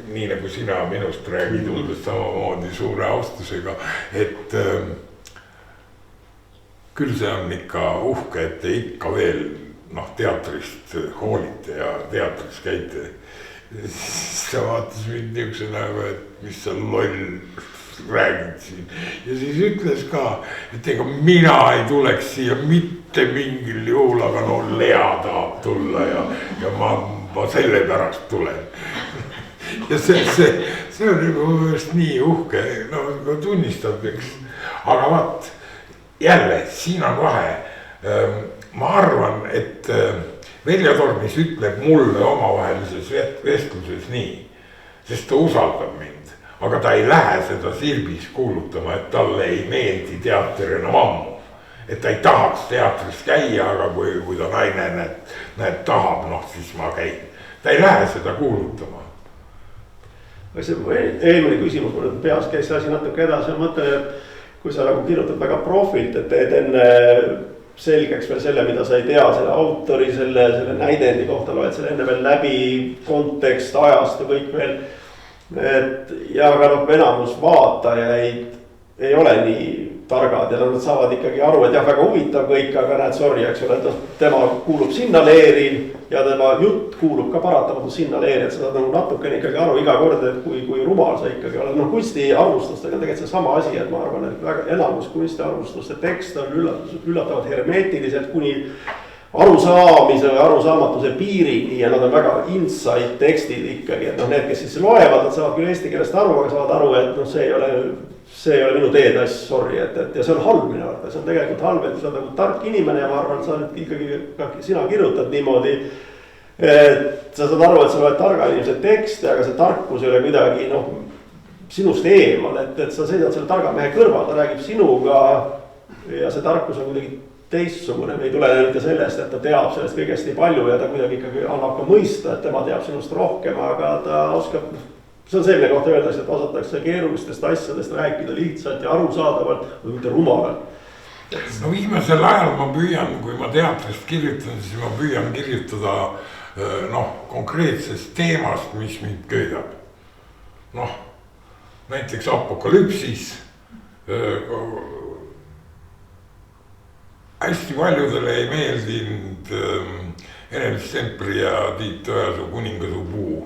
nii nagu sina minust räägid umbes samamoodi suure austusega, et küll see on ikka uhke, et te ikka veel teatrist hoolite ja teatris käite. Sa vaatas mind niisuguse näoga, et mis sa loll räägid siin. Ja siis ütles ka, et ega mina ei tuleks siia mitte mingil juhul, aga no Lea tahab tulla ja ma selle pärast tulen. Ja see on juba nii uhke, no tunnistab, eks. Aga vaat, jälle, siin on vahe. Ma arvan, et Veljo Tormis ütleb mulle omavahelises vestluses nii, sest ta usaldab mind. Aga ta ei lähe seda Sirbis kuulutama, et talle ei meeldi teater enam ammu. Et ta ei tahaks teatris käia, aga kui ta naine näed tahab, siis ma käin. Ta ei lähe seda kuulutama. Aga see eelmine küsimus, mul peas käis asi natuke edasi ja mõtle, kui sa nagu kirjutad väga profilt, et teed enne selgeks veel selle, mida sa ei tea, selle autori, selle näidendi kohta loed selle enne veel läbi, kontekst, ajast ja kõik veel. Ja ka enamus vaatajaid ei ole nii targad ja nad saavad ikkagi aru, et jah, väga huvitav kõik, aga näed, sorry, eks ole, tema kuulub sinna leeri ja tema jutt kuulub ka paratamatult sinna leeri, et sa saad natukene ikkagi aru iga kord, et kui rumal sa ikkagi oled. Kunsti arvustustega on tegelikult see sama asi, et ma arvan, et väga enamus kunsti arvustuste tekst on üllatavad hermeetiliselt kuni arusaamise või arusaamatuse piirini ja nad on väga insight tekstid ikkagi, et need, kes siis loevad, nad saavad küll eesti keelest aru, aga saavad aru, et see ei ole minu teetass, sorry, ja see on halb minu arvates, see on tegelikult halb, et sa oled nagu tark inimene ja ma arvan, et sa nüüd ikkagi, sina kirjutad niimoodi, et sa saad aru, et sa loed targa inimese tekste, aga see tarkus ei ole kuidagi sinust eemal, et sa seisad selle targa mehe kõrval, ta räägib sinuga ja see tarkus on kuidagi teistsugune, me ei tule mitte sellest, et ta teab sellest kõigest nii palju ja ta kuidagi ikkagi annab ka mõista, et tema teab sinust rohkem, aga ta oskab, see on selle kohta öeldakse, et osatakse keerulistest asjadest rääkida lihtsalt ja arusaadavalt, või mitte rumalalt. No viimasel ajal ma püüan, kui ma teatrist kirjutan, siis ma püüan kirjutada konkreetsest teemast, mis mind köidab. Näiteks apokalüpsis, hästi paljudele ei meeldinud Ennelis Sempri ja Tiit Õjasuu Kuningasuu puu.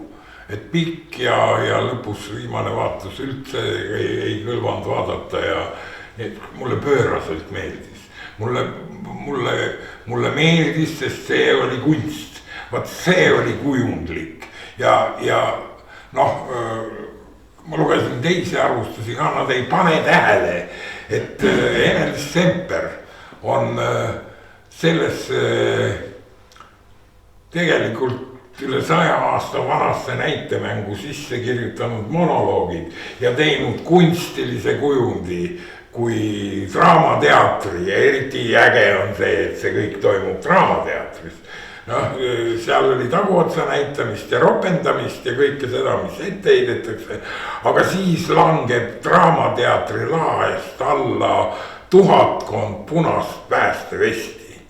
Et pikk ja lõpus viimane vaatus üldse ei kõlvanud vaadata ja mulle pööraselt meeldis. Mulle meeldis, sest see oli kunst. Vaat see oli kujundlik. Ja ma lugesin teisi arvustusi ka, nad ei pane tähele, et Ennelis Semper on selles tegelikult üle 100 aasta vanasse näitemängu sisse kirjutanud monoloogid ja teinud kunstilise kujundi kui draamateatri ja eriti äge on see, et see kõik toimub draamateatris. Seal oli taguotsa näitamist ja ropendamist ja kõike seda, mis ette heidetakse, aga siis langeb draamateatri laest alla 1000 punast päästevesti,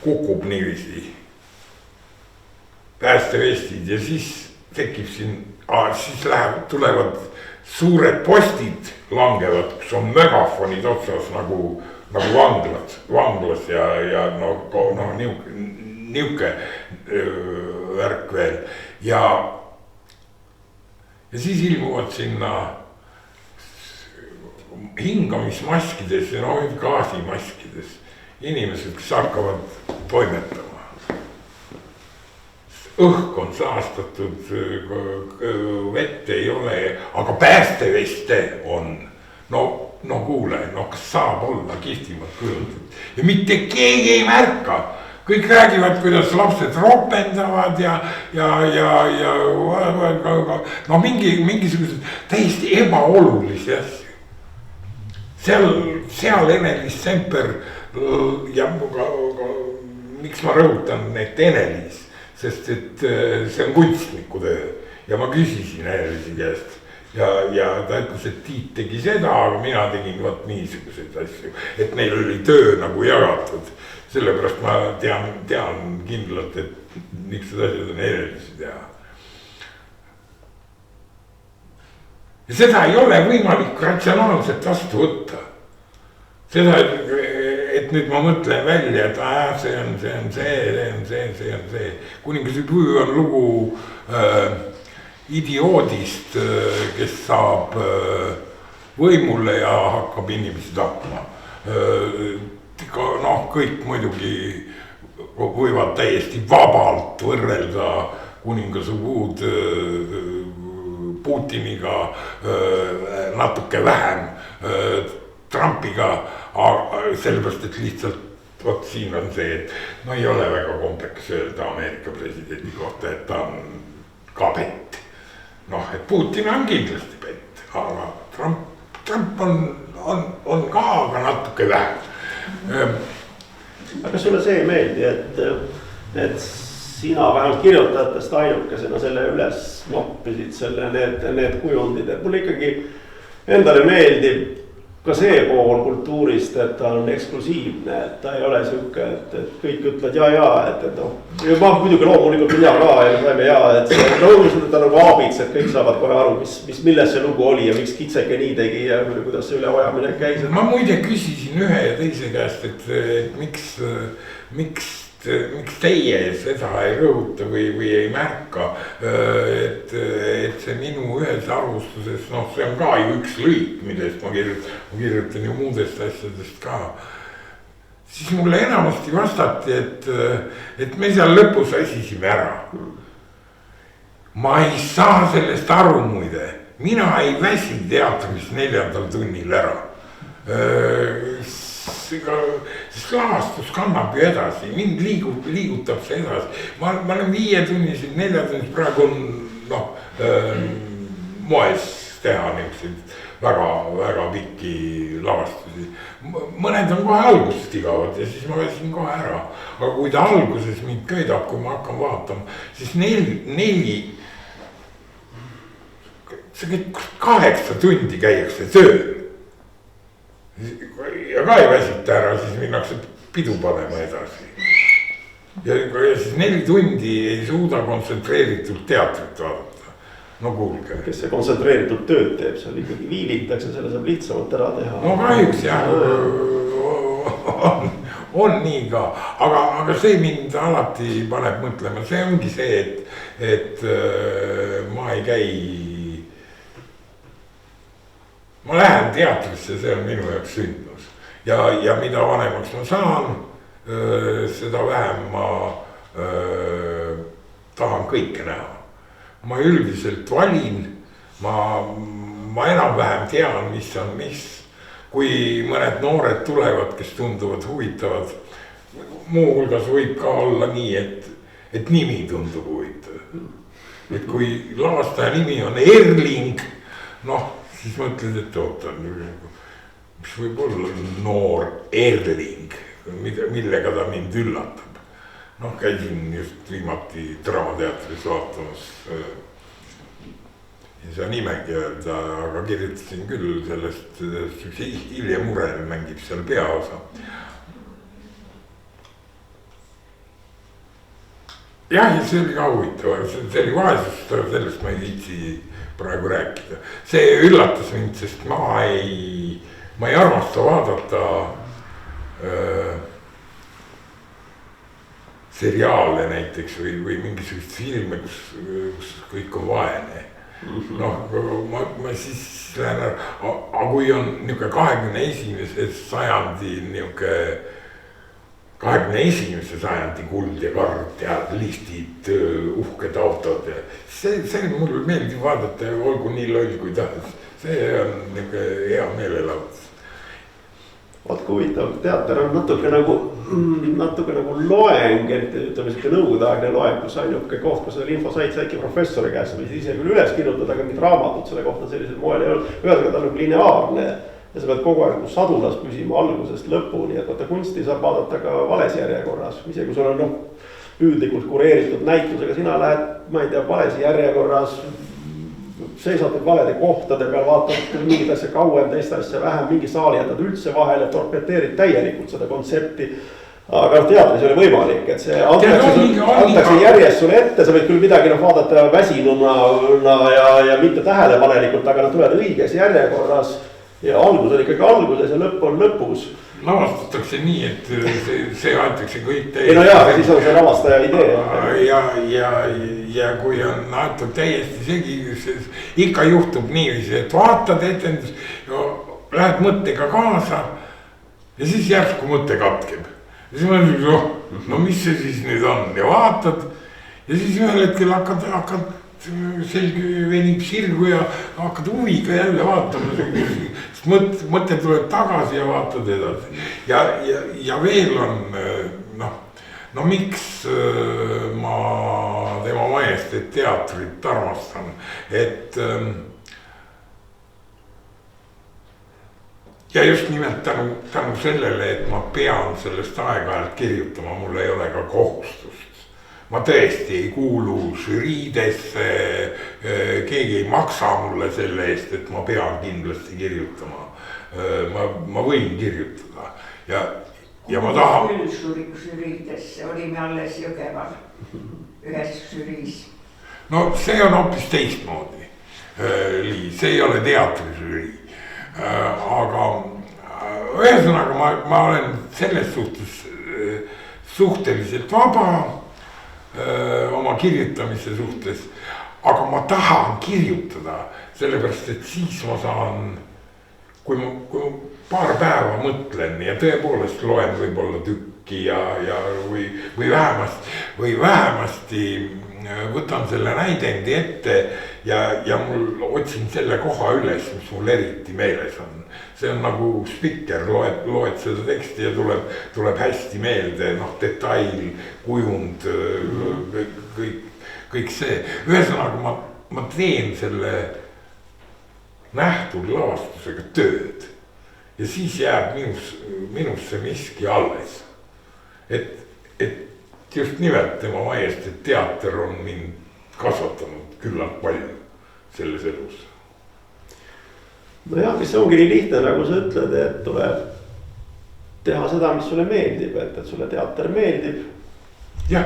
kukub niiviisi päästevestid ja siis tekib siin, siis tulevad suured postid langevad, kus on megafonid otsas nagu vanglas ja niuke värk veel ja siis ilmuvad sinna hingamismaskides ja gaasimaskides inimesed, kes hakkavad toimetama. õhk on saastatud, vett ei ole, aga päästeveste on. No kuule, kas saab olla kihvtimat kujundatud ja mitte keegi ei märka. Kõik räägivad, kuidas lapsed ropendavad ja no mingisugused täiesti ebaolulisi asju. Seal Ene-Liis Semper ja miks ma rõhutan neid Ene-Liis, sest et see on kunstniku töö ja ma küsisin Ene-Liisi käest ja ta ütles, et Tiit tegi seda, aga mina tegin vaat niisuguseid asju, et neil oli töö nagu jagatud. Sellepärast ma tean kindlalt, et niisugused asjad on Ene-Liisi teha. Ja seda ei ole võimalik ratsionaalselt vastu võtta. Seda, et nüüd ma mõtlen välja, et see on see. Kuningas Püü on lugu idioodist, kes saab võimule ja hakkab inimesi tapma. Kõik muidugi võivad täiesti vabalt võrrelda kuningas Püüd Putiniga, natuke vähem Trumpiga, sellepärast, et lihtsalt siin on see, et ei ole väga kompleks öelda Ameerika presidendi kohta, et ta on ka pett. Et Putin on kindlasti pett, aga Trump on ka, aga natuke vähem. Aga sulle see ei meeldi, et sina vähemalt kirjutajatest ainukesena selle üles noppisid need kujundid, et mulle ikkagi endale meeldib ka see pool kultuurist, et ta on eksklusiivne, et ta ei ole siuke, et kõik ütlevad et ma muidugi loomulikult mina ka ja saime et see rõõmus, et ta nagu aabits, et kõik saavad kohe aru, milles see lugu oli ja miks Kitseke nii tegi ja kuidas see üleojamine käis. Ma muide küsisin ühe ja teise käest, et miks teie seda ei rõhuta või ei märka, et see minu ühes arvustuses, see on ka ju üks lõik, millest ma kirjutan ju muudest asjadest ka. Siis mulle enamasti vastati, et me seal lõpus asisime ära. Ma ei saa sellest aru muide, mina ei väsi teatris 4. tunnil ära. Sest lavastus kannab ju edasi, mind liigutab see edasi. Ma olen 5 tunnisid, 4 tunnisid, praegu on moes teha niisuguseid väga pikki lavastusi. Mõned on kohe algusest igavad ja siis ma väsin kohe ära. Aga kui ta alguses mind köidab, kui ma hakkan vaatama, siis 8 tundi käiakse tööl. Ja ka ei väsita ära, siis minnakse pidu panema edasi. Ja siis 4 tundi ei suuda kontsentreeritult teatrit vaadata. No kuulge. Kes see kontsentreeritud tööd teeb, seal ikkagi viilitakse, selle saab lihtsamalt ära teha. No kahjuks jah, on nii ka, aga see mind alati paneb mõtlema, see ongi see, et ma ei käi. Ma lähen teatrisse, see on minu jaoks sündmus ja mida vanemaks ma saan, seda vähem ma tahan kõike näha. Ma üldiselt valin, ma enam-vähem tean, mis on mis. Kui mõned noored tulevad, kes tunduvad huvitavad, muuhulgas võib ka olla nii, et nimi tundub huvitav. Et kui lavastaja nimi on Erling, siis mõtled, et oota, mis võib olla noor Erling, millega ta mind üllatab. Käisin just viimati Draamateatris vaatamas ja seda nimegi öelda, aga kirjutasin küll sellest, Hiljem Murel mängib seal peaosa. Jah, ja see oli ka huvitav, see oli vaesustav, sellest ma ei viitsi praegu rääkida. See üllatas mind, sest ma ei armasta vaadata seriaale näiteks või mingisugust filme, kus kõik on vaene. Ma siis lähen ära, aga kui on niuke 21. sajandi niuke 21. sajandi kuld ja kard ja liftid, uhked autod ja see mulle meeldib vaadata, olgu nii loll kui tahes. See on niuke hea meelelaudus. Vaat kui huvitav, teater on natuke nagu loeng, eriti ütleme siuke nõukogudeaegne loeng, kus on niuke koht, kus selle info said äkki professori käest või ise küll üles kirjutada, aga mingid raamatud selle kohta sellisel moel ei olnud. Ühesõnaga ta on nagu lineaarne ja sa pead kogu aeg nagu sadulas püsima algusest lõpuni, et vaata kunsti saab vaadata ka vales järjekorras. Isegi kui sul on püüdlikult kureeritud näitusega, sina lähed, ma ei tea, vales järjekorras, seisad valede kohtade peal, vaatad mingit asja kauem, teist asja vähem, mingi saali jätad üldse vahele, torpeteerid täielikult seda kontsepti. Aga teatris oli võimalik, et see antakse järjest sulle ette, sa võid küll midagi vaadata väsinuna ja mitte tähelepanelikult, aga nad tulevad õiges järjekorras ja algus on ikkagi alguses ja lõpp on lõpus. Lavastatakse nii, et see aetakse kõik täiesti. Ei no jaa, siis on see lavastaja idee. Ja kui on aetud täiesti segi, ikka juhtub niiviisi, et vaatad etendus, lähed mõttega kaasa ja siis järsku mõte katkeb. Ja siis mõtled, no mis see siis nüüd on ja vaatad ja siis ühel hetkel hakkad selge venib sirgu ja hakkad huviga jälle vaatama. Mõte tuleb tagasi ja vaatad edasi. Ja veel on, no miks ma tema Majesteet teatrit armastan, et ja just nimelt tänu sellele, et ma pean sellest aeg-ajalt kirjutama, mul ei ole ka kohustust. Ma tõesti ei kuulu žüriidesse, keegi ei maksa mulle selle eest, et ma pean kindlasti kirjutama. Ma võin kirjutada ja ma tahan. Küll žüriidesse, olime alles Jõgeval ühes žüriis. No see on hoopis teistmoodi, see ei ole teatrižürii. Aga ühesõnaga ma olen selles suhtes suhteliselt vaba oma kirjutamise suhtes, aga ma tahan kirjutada, sellepärast et siis ma saan, kui ma paar päeva mõtlen ja tõepoolest loen võib-olla tükki või vähemasti võtan selle näidendi ette ja mul otsin selle koha üles, mis mul eriti meeles on. See on nagu spikker, loed seda teksti ja tuleb hästi meelde, detail, kujund, kõik see. Ühesõnaga ma teen selle nähtud lavastusega tööd ja siis jääb minusse miski alles. Et just nimelt tema Majesteet teater on mind kasvatanud küllalt palju selles elus. No jah, mis ongi nii lihtne, nagu sa ütled, et tuleb teha seda, mis sulle meeldib, et sulle teater meeldib. Ja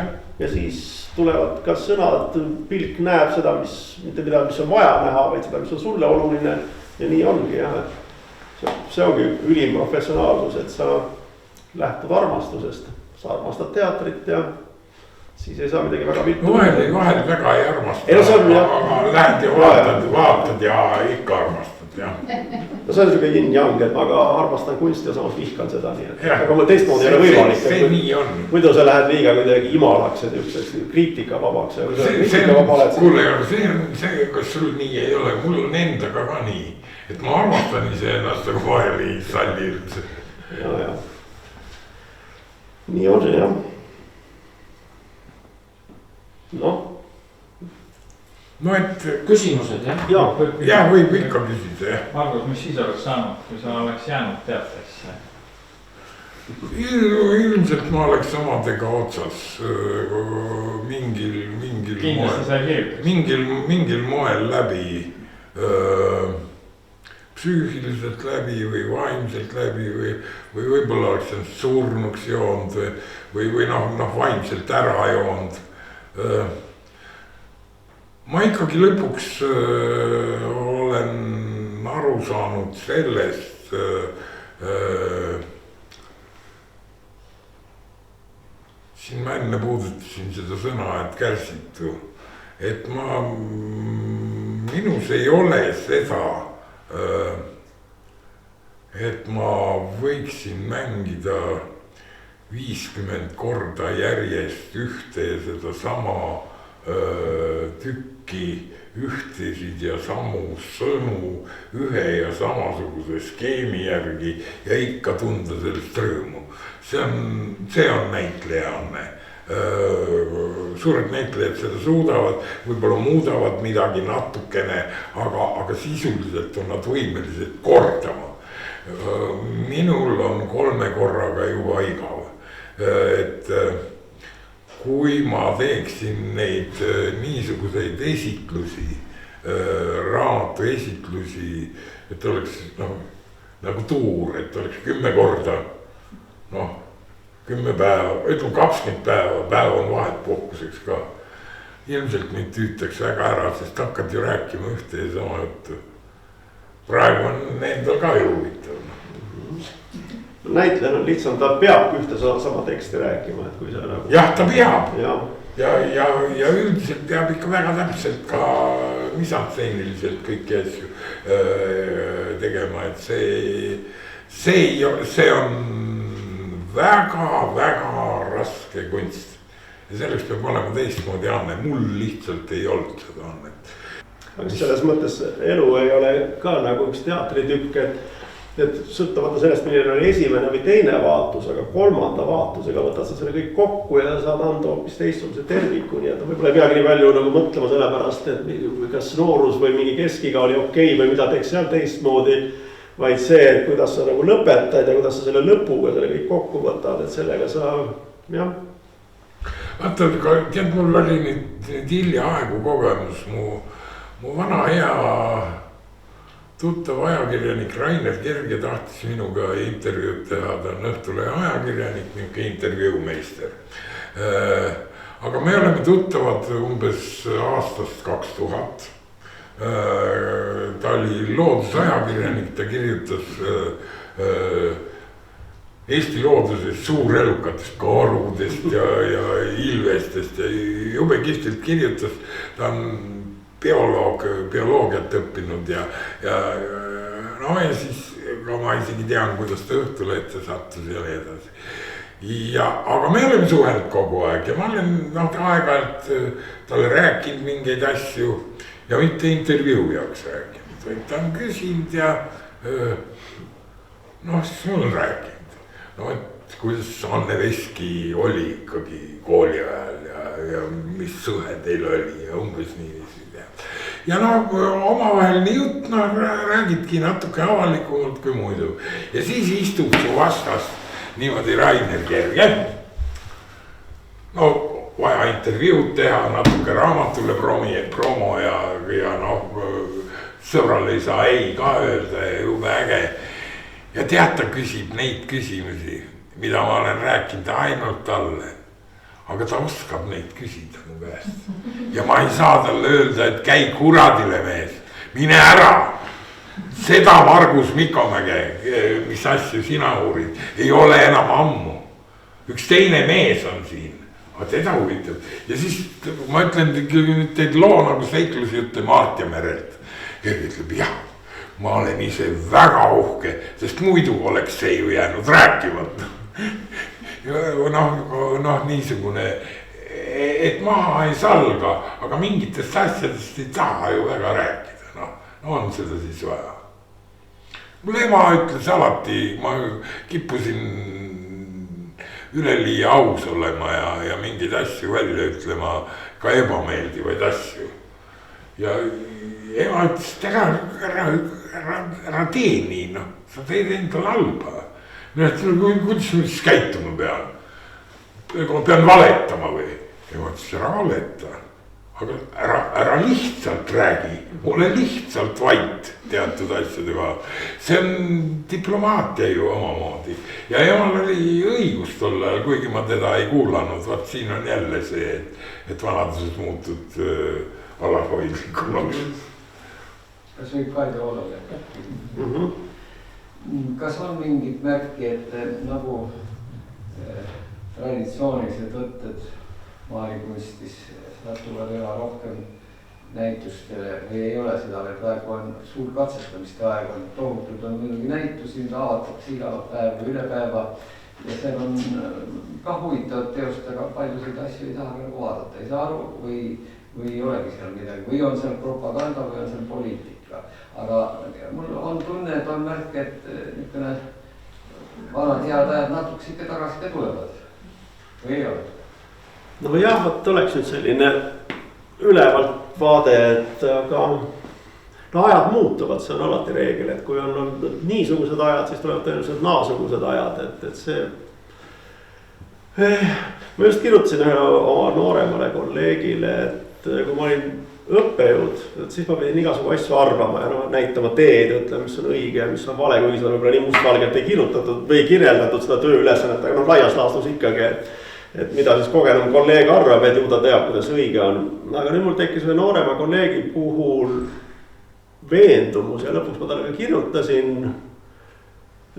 siis tulevad ka sõnad, pilk näeb seda, mitte mida, mis on vaja näha, vaid seda, mis on sulle oluline ja nii ongi jah. See ongi ülim professionaalsus, et sa lähtud armastusest, sa armastad teatrit ja siis ei saa midagi väga mitu. Vahel väga ei armasta, aga lähed ja vaatad ja ikka armastad. No see on siuke yin-yang, et ma ka armastan kunsti ja samas vihkan seda nii, et aga mul teistmoodi ei ole võimalik. See nii on. Muidu sa lähed liiga kuidagi imalaks ja kriitika vabaks. Kuule, see, kas sul nii ei ole, mul on endaga ka nii, et ma armastan ise ennast, aga vahel ei salli üldse. Ja. Nii on see jah. No et küsimused jah? Jah, võib ikka küsida jah. Margus, mis siis oleks saanud, kui sa oleks jäänud teatrisse? Ilmselt ma oleks samadega otsas mingil moel läbi, psüühiliselt läbi või vaimselt läbi või võib-olla oleks surnuks joond või vaimselt ära joond. Ma ikkagi lõpuks olen aru saanud sellest, siin ma enne puudutasin seda sõna, et kärsitu, et minus ei ole seda, et ma võiksin mängida 50 korda järjest ühte ja sedasama tükki, ühtesid ja samu sõnu ühe ja samasuguse skeemi järgi ja ikka tunda sellest rõõmu. see on näitlejanne. Suured näitlejad seda suudavad, võib-olla muudavad midagi natukene, aga sisuliselt on nad võimelised kordama. Minul on 3 korraga juba igav, et kui ma teeksin neid niisuguseid esitlusi, raamatu esitlusi, et oleks nagu tuur, et oleks 10 korda, 10 päeva, ütleme 20 päeva on vahet puhkuseks ka. Ilmselt mind tüütaks väga ära, sest hakkad ju rääkima ühte ja sama juttu. Praegu on endal ka ju huvitav. Näitlejana lihtsalt ta peab ühte sama teksti rääkima, et kui see nagu... Jah, ta peab. Ja üldiselt peab ikka väga täpselt ka misantseeniliselt kõiki asju tegema, et see on väga raske kunst. Ja selleks peab olema teistmoodi anne, mul lihtsalt ei olnud seda annet. Aga selles mõttes elu ei ole ka nagu üks teatritükk, et sõltumata sellest, milline oli esimene või teine vaatus, aga 3. vaatusega võtad sa selle kõik kokku ja saad anda hoopis teistsuguse terviku, nii et võib-olla ei peagi nii palju nagu mõtlema selle pärast, et kas noorus või mingi keskiga oli okei või mida teeks seal teistmoodi, vaid see, et kuidas sa nagu lõpetad ja kuidas sa selle lõpuga selle kõik kokku võtad, et sellega sa, jah. Vaata, tead, mul oli nüüd hiljaaegu kogemus, mu vana hea tuttav ajakirjanik Rainer Kerge tahtis minuga intervjuud teha, ta on Õhtulehe ajakirjanik, niisugune intervjuumeister. Aga me oleme tuttavad umbes aastast 2000. Ta oli loodusajakirjanik, ta kirjutas Eesti loodusest suurelukatest karudest ja ilvestest ja jube kihvtilt kirjutas, ta on bioloogiat õppinud ja siis ka ma isegi tean, kuidas ta Õhtulehte sattus ja nii edasi. Aga me oleme suhelnud kogu aeg ja ma olen aeg-ajalt talle rääkinud mingeid asju ja mitte intervjuu jaoks rääkinud, vaid ta on küsinud ja siis mul on rääkinud. Et kuidas Anne Veski oli ikkagi kooli ajal ja mis suhe teil oli ja umbes niiviisi. Ja omavaheline jutt, räägidki natuke avalikumalt kui muidu. Ja siis istub su vastas niimoodi Rainer Kerge. Vaja intervjuud teha, natuke raamatule promo ja sõbrale ei saa ei ka öelda ja jube äge. Ja tead, ta küsib neid küsimusi, mida ma olen rääkinud ainult talle. Aga ta oskab neid küsida mu käest. Ja ma ei saa talle öelda, et käi kuradile mees, mine ära. Seda Margus Mikomäge, mis asju sina uurid, ei ole enam ammu. Üks teine mees on siin, aga teda huvitab. Ja siis ma ütlen teid loo nagu seiklusjutte Maart ja Merelt. Kerge ütleb, jah, ma olen ise väga uhke, sest muidu oleks see ju jäänud rääkimata. Niisugune, et maha ei salga, aga mingitest asjadest ei taha ju väga rääkida. On seda siis vaja. Mul ema ütles alati, ma kippusin üleliia aus olema ja mingeid asju välja ütlema, ka ebameeldivaid asju. Ja ema ütles, et ära tee nii, sa teed endal halba. Kuidas ma siis käituma pean? Ma pean valetama või? Ja ma ütles, ära valeta. Aga ära lihtsalt räägi, ole lihtsalt vait teatud asjadega. See on diplomaatia ju omamoodi. Ja emal oli õigus tol ajal, kuigi ma teda ei kuulanud. Vaat siin on jälle see, et vanaduses muutud alalhoidlikumaks. Kas võib ka ideoloogia? Kas on mingit märki, et nagu traditsioonilised võtted maalikunstis satuvad üha rohkem näitustele või ei ole seda veel, praegu on suur katsetamiste aeg, on tohutult on muidugi näitusi, avatakse iga päev või üle päeva ja seal on ka huvitavat teost, aga paljusid asju ei taha nagu vaadata, ei saa aru või ei olegi seal midagi või on seal propaganda või on seal poliitika. Aga mul on tunne, et on märk, et niisugune vanad head ajad natukese ikka tagasi ka tulevad või ei ole? no jah, vot oleks nüüd selline ülevalt vaade, et aga no ajad muutuvad, see on alati reegel, et kui on olnud niisugused ajad, siis tulevad tõenäoliselt naasugused ajad, et see. Ma just kirjutasin ühe oma nooremale kolleegile, et kui ma olin õppejõud, et siis ma pidin igasugu asju arvama ja näitama teed, ütlema, mis on õige ja mis on vale, kuigi seda võib-olla nii mustvalgelt ei kirjutatud või kirjeldatud seda tööülesannet, aga laias laastus ikkagi, et mida siis kogenum kolleeg arvab, et ju ta teab, kuidas õige on. Aga nüüd mul tekkis ühe noorema kolleegi puhul veendumus ja lõpuks ma talle ka kirjutasin.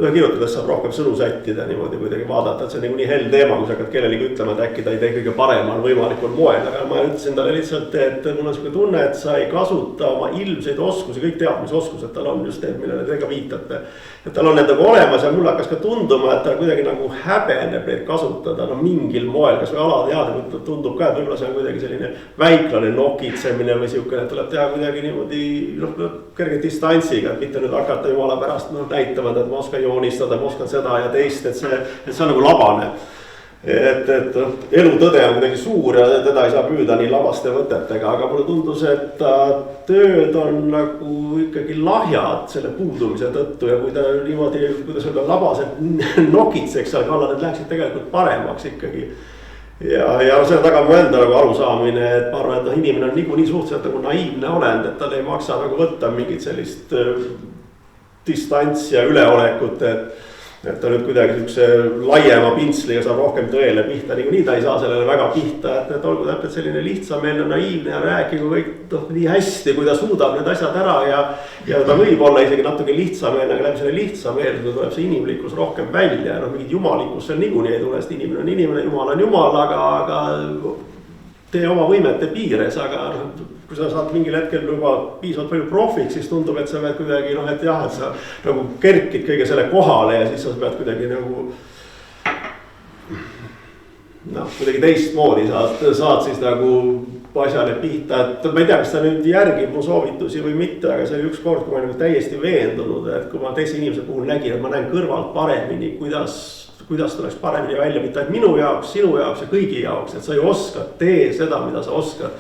Kirjutades saab rohkem sõnu sättida niimoodi kuidagi vaadata, et see on nii hell teema, kui sa hakkad kellelegi ütlema, et äkki ta ei tee kõige paremal võimalikul moel. Aga ma ütlesin talle lihtsalt, et mul on selline tunne, et sa ei kasuta oma ilmseid oskusi, kõik teadmisoskused tal on just need, millele te ka viitate. Et tal on need nagu olemas ja mul hakkas ka tunduma, et ta kuidagi nagu häbeneb neid kasutada mingil moel, kas või alateadlikult tundub ka, et võib-olla see on kuidagi selline väiklane nokitsemine või siukene, et tuleb teha kuidagi niimoodi kerge distantsiga, et mitte nüüd hakata jumala pärast näitama, et ma oskan joonistada, ma oskan seda ja teist, et see on nagu labane. Et elu tõde on kuidagi suur ja teda ei saa püüda nii labaste võtetega, aga mulle tundus, et tööd on nagu ikkagi lahjad selle puudumise tõttu ja kui ta niimoodi, kuidas öelda, labased nokitseks seal kallal, need läheksid tegelikult paremaks ikkagi. Ja selle taga mu enda nagu arusaamine, et ma arvan, et inimene on niikuinii suhteliselt nagu naiivne olend, et tal ei maksa nagu võtta mingit sellist distantsi ja üleolekut, et ta nüüd kuidagi siukse laiema pintsliga saab rohkem tõele pihta, niikuinii ta ei saa sellele väga pihta, et olgu täpselt selline lihtsameelne, naiivne ja rääkigu kõik nii hästi, kui ta suudab need asjad ära ja ta võib olla isegi natuke lihtsameelne, aga läbi selle lihtsameelsuse tuleb see inimlikkus rohkem välja, mingid jumalikkust seal niikuinii ei tule, sest inimene on inimene, jumal on jumal, aga tee oma võimete piires, aga kui sa saad mingil hetkel juba piisavalt palju profiks, siis tundub, et sa pead kuidagi, et jah, et sa nagu kerkid kõige selle kohale ja siis sa pead kuidagi nagu kuidagi teistmoodi saad siis nagu asjale pihta, et ma ei tea, kas ta nüüd järgib mu soovitusi või mitte, aga see oli üks kord, kui ma nagu täiesti veendunud, et kui ma teise inimese puhul nägin, et ma näen kõrvalt paremini, kuidas tuleks paremini välja, mitte ainult minu jaoks, sinu jaoks ja kõigi jaoks, et sa ju oskad, tee seda, mida sa oskad.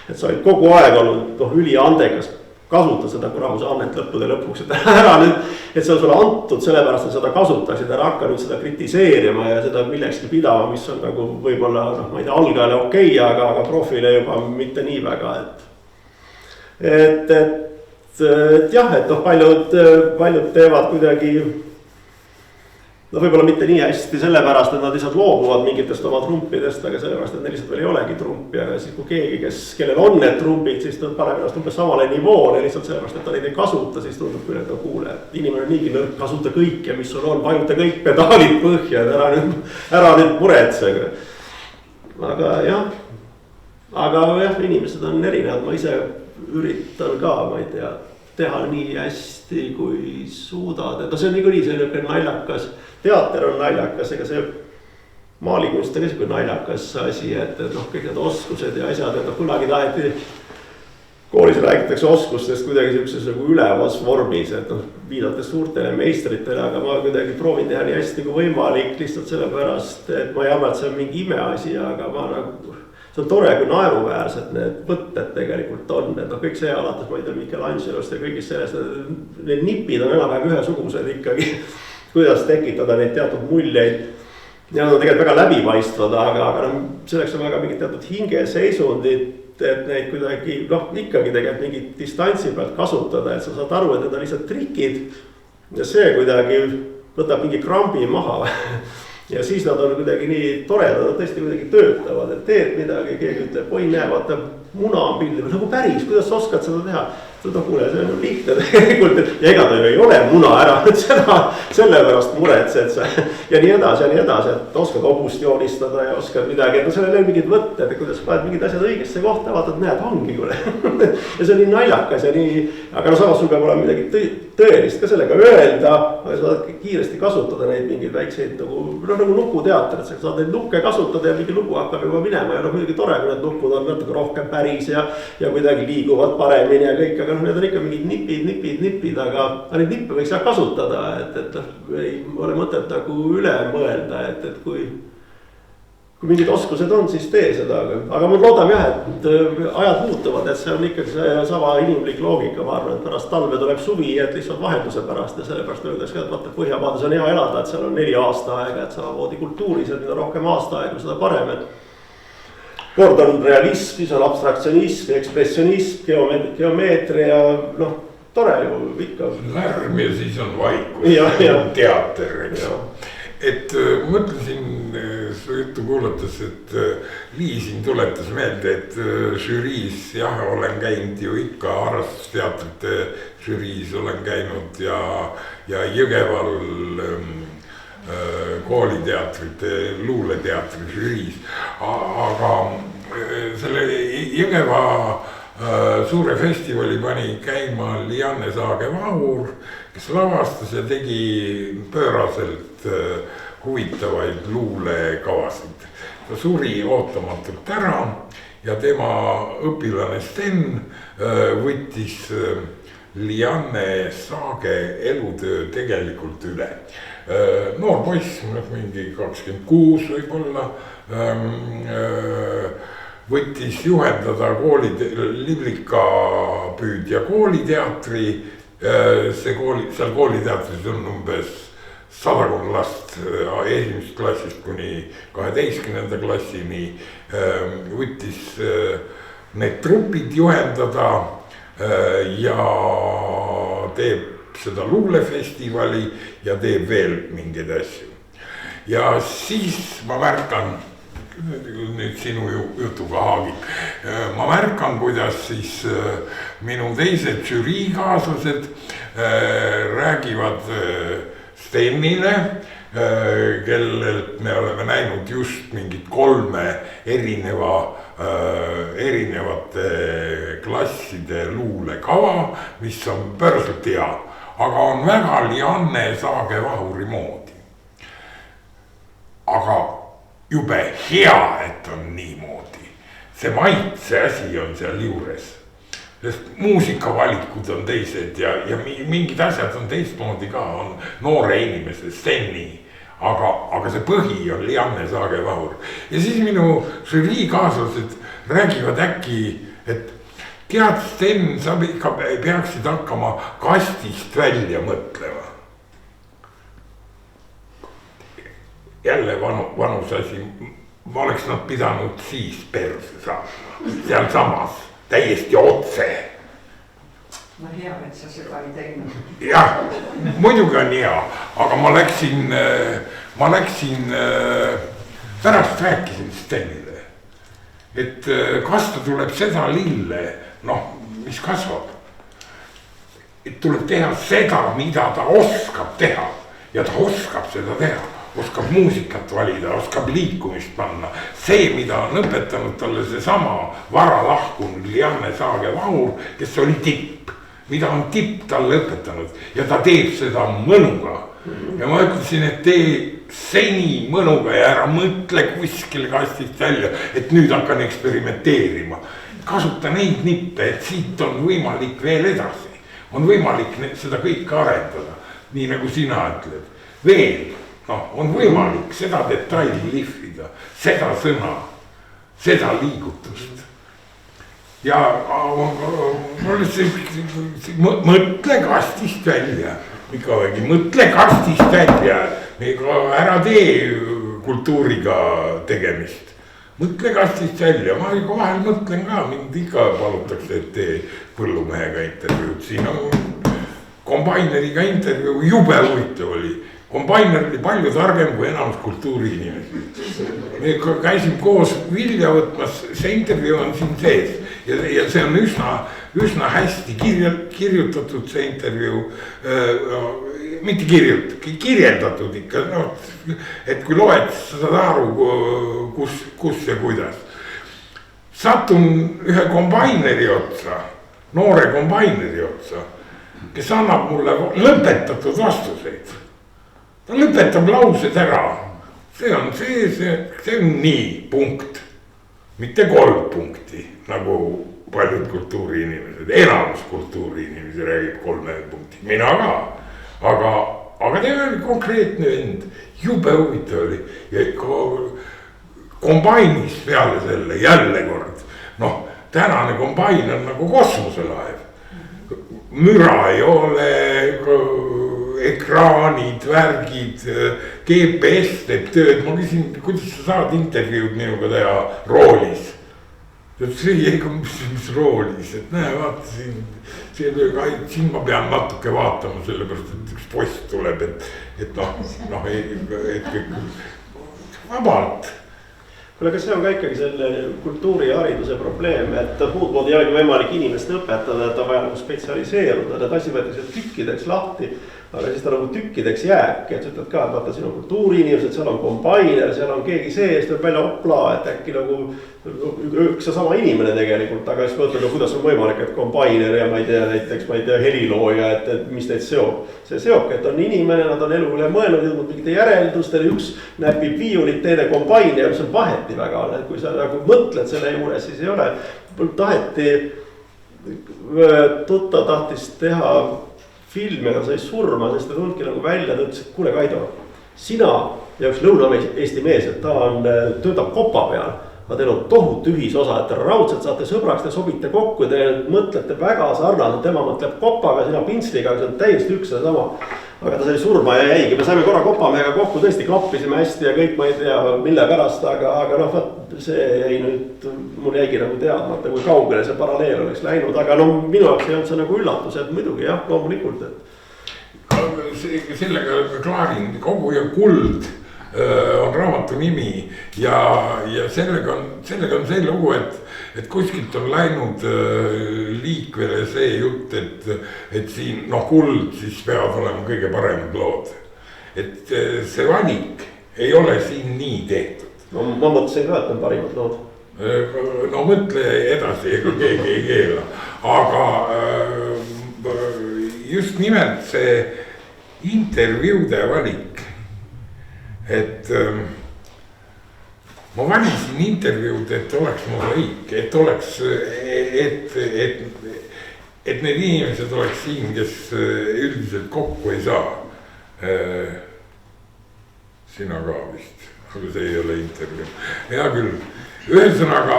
Et sa olid kogu aeg olnud üli andekas, kasuta seda kuramuse annet lõppude lõpuks, et ära nüüd, et see on sulle antud sellepärast, et seda kasutaksid, ära hakka nüüd seda kritiseerima ja seda millekski pidama, mis on nagu võib-olla, ma ei tea, algajale okei, aga profile juba mitte nii väga, et jah, et paljud teevad kuidagi võib-olla mitte nii hästi sellepärast, et nad lihtsalt loobuvad mingitest oma trumpidest, aga sellepärast, et neil lihtsalt veel ei olegi trumpi, aga siis kui keegi, kellel on need trumpid, siis ta paneb ennast umbes samale nivoole lihtsalt sellepärast, et ta neid ei kasuta, siis tundub küll, et kuule, et inimene on niigi nõrk, kasuta kõike, mis sul on, vajuta kõik pedaalid põhja, et ära nüüd muretsege. Aga jah, inimesed on erinevad, ma ise üritan ka, ma ei tea, teha nii hästi, kui suudad, et see on niikuinii selline naljakas. Teater on naljakas, ega see maalikunst on niisugune naljakas asi, et kõik need oskused ja asjad, et kunagi taheti, koolis räägitakse oskustest kuidagi siukses nagu ülevas vormis, et viidates suurtele meistritele, aga ma kuidagi proovin teha nii hästi kui võimalik lihtsalt sellepärast, et ma ei arva, et see on mingi imeasi, aga ma nagu, see on tore, kui naeruväärsed need võtted tegelikult on, et kõik see alates, ma ei tea, Michelangelost ja kõigist sellest, need nipid on enam-vähem ühesugused ikkagi. Kuidas tekitada neid teatud muljeid ja nad on tegelikult väga läbipaistvad, aga selleks on väga mingid teatud hingeseisundid, et neid kuidagi ikkagi tegelikult mingit distantsi pealt kasutada, et sa saad aru, et need on lihtsalt trikid ja see kuidagi võtab mingi krambi maha ja siis nad on kuidagi nii toredad, nad tõesti kuidagi töötavad, et teed midagi, keegi ütleb, oi näe, vaata muna on pildi, nagu päris, kuidas sa oskad seda teha. kuule, see on lihtne tegelikult, et ega ta ju ei ole muna ära, et seda sellepärast muretsed sa ja nii edasi, et oskad hobust joonistada ja oskad midagi, et no sellel on mingid võtted, et kuidas paned mingid asjad õigesse kohta, vaatad, näed, ongi kuule. Ja see on nii naljakas ja nii, aga no samas sul peab olema midagi tõelist ka sellega öelda, aga sa saad kiiresti kasutada neid mingeid väikseid nagu nukuteater, et sa saad neid nukke kasutada ja mingi lugu hakkab juba minema ja muidugi tore, kui need nukud on natuke rohkem päris ja kuidagi liiguvad paremini ja kõik, aga need on ikka mingid nipid, aga neid nippe võiks jah kasutada, et ei ole mõtet nagu üle mõelda, et kui mingid oskused on, siis tee seda, aga ma loodan jah, et ajad muutuvad, et see on ikkagi see sama inimlik loogika, ma arvan, et pärast talve tuleb suvi, et lihtsalt vahenduse pärast ja sellepärast öeldakse ka, et vaata Põhjamaades on hea elada, et seal on 4 aastaaega, et samamoodi kultuuris, et mida rohkem aastaaegu, seda parem, et kord on realism, siis on abstraktsionism, ekspressionism, geomeetria, noh, tore ju ikka. Lärm ja siis on vaikus, teater, eks. Et mõtlesin su juttu kuulates, et Liisin tuletas meelde, et žüriis, jah, olen käinud ju ikka harrastusteatrite žüriis olen käinud ja Jõgeval kooliteatrite, luuleteatri žüriis, aga selle Jõgeva suure festivali pani käima Lianne Saage-Vahur, kes lavastas ja tegi pööraselt huvitavaid luulekavasid. Ta suri ootamatult ära ja tema õpilane Sten võttis Lianne Saage elutöö tegelikult üle. Noor poiss, mingi 26 võib-olla, võttis juhendada Liblika püüdja kooliteatri. Seal kooliteatris on umbes 100 last esimesest klassist kuni 12. klassini. Võttis need trupid juhendada ja teeb seda luulefestivali ja teeb veel mingeid asju. Ja siis ma märkan, nüüd sinu jutuga haagib, ma märkan, kuidas siis minu teised žüriikaaslased räägivad Stenile, kellelt me oleme näinud just mingit 3 erinevate klasside luulekava, mis on pööraselt hea, aga on väga Lianne Saage-Vahuri moodi. Aga jube hea, et on niimoodi. See maitse asi on seal juures. Sest muusikavalikud on teised ja mingid asjad on teistmoodi ka, on noore inimese Steni. Aga see põhi on Lianne Saage-Vahur. Ja siis minu žüriikaaslased räägivad äkki, et tead Sten, sa ikka peaksid hakkama kastist välja mõtlema. Jälle vanus asi, ma oleks nad pidanud siis perse saama, seal samas, täiesti otse. No hea, et sa seda ei teinud. Jah, muidugi on hea, aga ma läksin, pärast rääkisin Stenile, et kas ta tuleb seda lille, noh, mis kasvab. Et tuleb teha seda, mida ta oskab teha ja ta oskab seda teha. Oskab muusikat valida, oskab liikumist panna. See, mida on õpetanud talle seesama vara lahkunud Lianne Saage-Vahur, kes oli tipp, mida on tipp talle õpetanud ja ta teeb seda mõnuga. Ja ma ütlesin, et tee seni mõnuga ja ära mõtle kuskil kastist välja, et nüüd hakkan eksperimenteerima. Kasuta neid nippe, et siit on võimalik veel edasi. On võimalik seda kõike arendada, nii nagu sina ütled. Veel. No, on võimalik seda detaili lihvida, seda sõna, seda liigutust. Ja mõtle kastist välja, mõtle kastist välja, ära tee kultuuriga tegemist. Mõtle kastist välja, ma vahel mõtlen ka, mind ikka palutakse, et tee põllumehega intervjuud. Siin on kombaineriga intervjuu, jube huvitav oli. Kombainer oli palju targem kui enamus kultuuri inimesi. Me käisin koos vilja võtmas, see intervjuu on siin sees ja see on üsna üsna hästi kirjutatud see intervjuu. Mitte kirjeldatud ikka, no, et kui loed, sa saad aru, kus ja kuidas. Satun ühe kombaineri otsa, noore kombaineri otsa, kes annab mulle lõpetatud vastuseid. Ta lõpetab laused ära. See on nii, punkt. Mitte 3 punkti, nagu paljud kultuuriinimesed, enamus kultuuriinimesi räägib 3 punkti, mina ka. Aga teil oli konkreetne vend, jube huvitav oli ja kombainis peale selle jälle kord. Noh, tänane kombain on nagu kosmoselaev. Müra ei ole, ekraanid, värgid, GPS teeb tööd. Ma küsin, kuidas sa saad intervjuud minuga teha roolis? Mis roolis, et näe, vaata siin ma pean natuke vaatama, sellepärast, et üks post tuleb, et kõik vabalt. Kuule, kas see on ka ikkagi selle kultuuri ja hariduse probleem, et muud moodi ei olegi võimalik inimest õpetada, et on vaja nagu spetsialiseeruda, need asi võetakse tükkideks lahti. Aga siis ta nagu tükkideks jääbki, et sa ütled ka, et vaata, siin on kultuuriinimesed, seal on kombainer, seal on keegi sees, tuleb välja opla, et äkki nagu üks ja sama inimene tegelikult, aga siis mõtled, kuidas on võimalik, et kombainer ja ma ei tea, helilooja, et mis neid seob. See seobki, et on inimene, nad on elu üle mõelnud, jõudnud mingite järeldustele, üks näpib viiulit, teine kombainer, mis on vaheti väga, et kui sa nagu mõtled selle juures, siis ei ole. Tutta tahtis teha filmi, aga sai surma, sest ta tulnudki nagu välja, ta ütles, et kuule Kaido, sina ja üks Lõuna-Eesti mees, et ta töötab kopa peal, aga teil on tohutu ühisosa, et te raudselt saate sõbraks, te sobite kokku, te mõtlete väga sarnaselt, tema mõtleb kopaga, sina pintsliga, see on täiesti üks ja sama. Aga ta sai surma ja jäigi, me saime korra kopamehega kokku, tõesti klappisime hästi ja kõik ma ei tea mille pärast, aga noh, see jäi nüüd, mul jäigi nagu teadmata, kui kaugele see paralleel oleks läinud, aga no minu jaoks ei olnud see nagu üllatus, et muidugi jah, loomulikult, et. Sellega klaarin, Kogu ja kuld on raamatu nimi ja sellega on see lugu, et kuskilt on läinud liikvele see jutt, et siin kuld siis peavad olema kõige paremad lood. Et see valik ei ole siin nii tehtud. No ma mõtlesin ka, et on parimad lood. No mõtle edasi, ega keegi ei keela, aga just nimelt see intervjuude valik. Et ma valisin intervjuud, et oleks mosaik, et oleks, et need inimesed oleks siin, kes üldiselt kokku ei saa. Sina ka vist, aga see ei ole intervjuu. Hea küll, ühesõnaga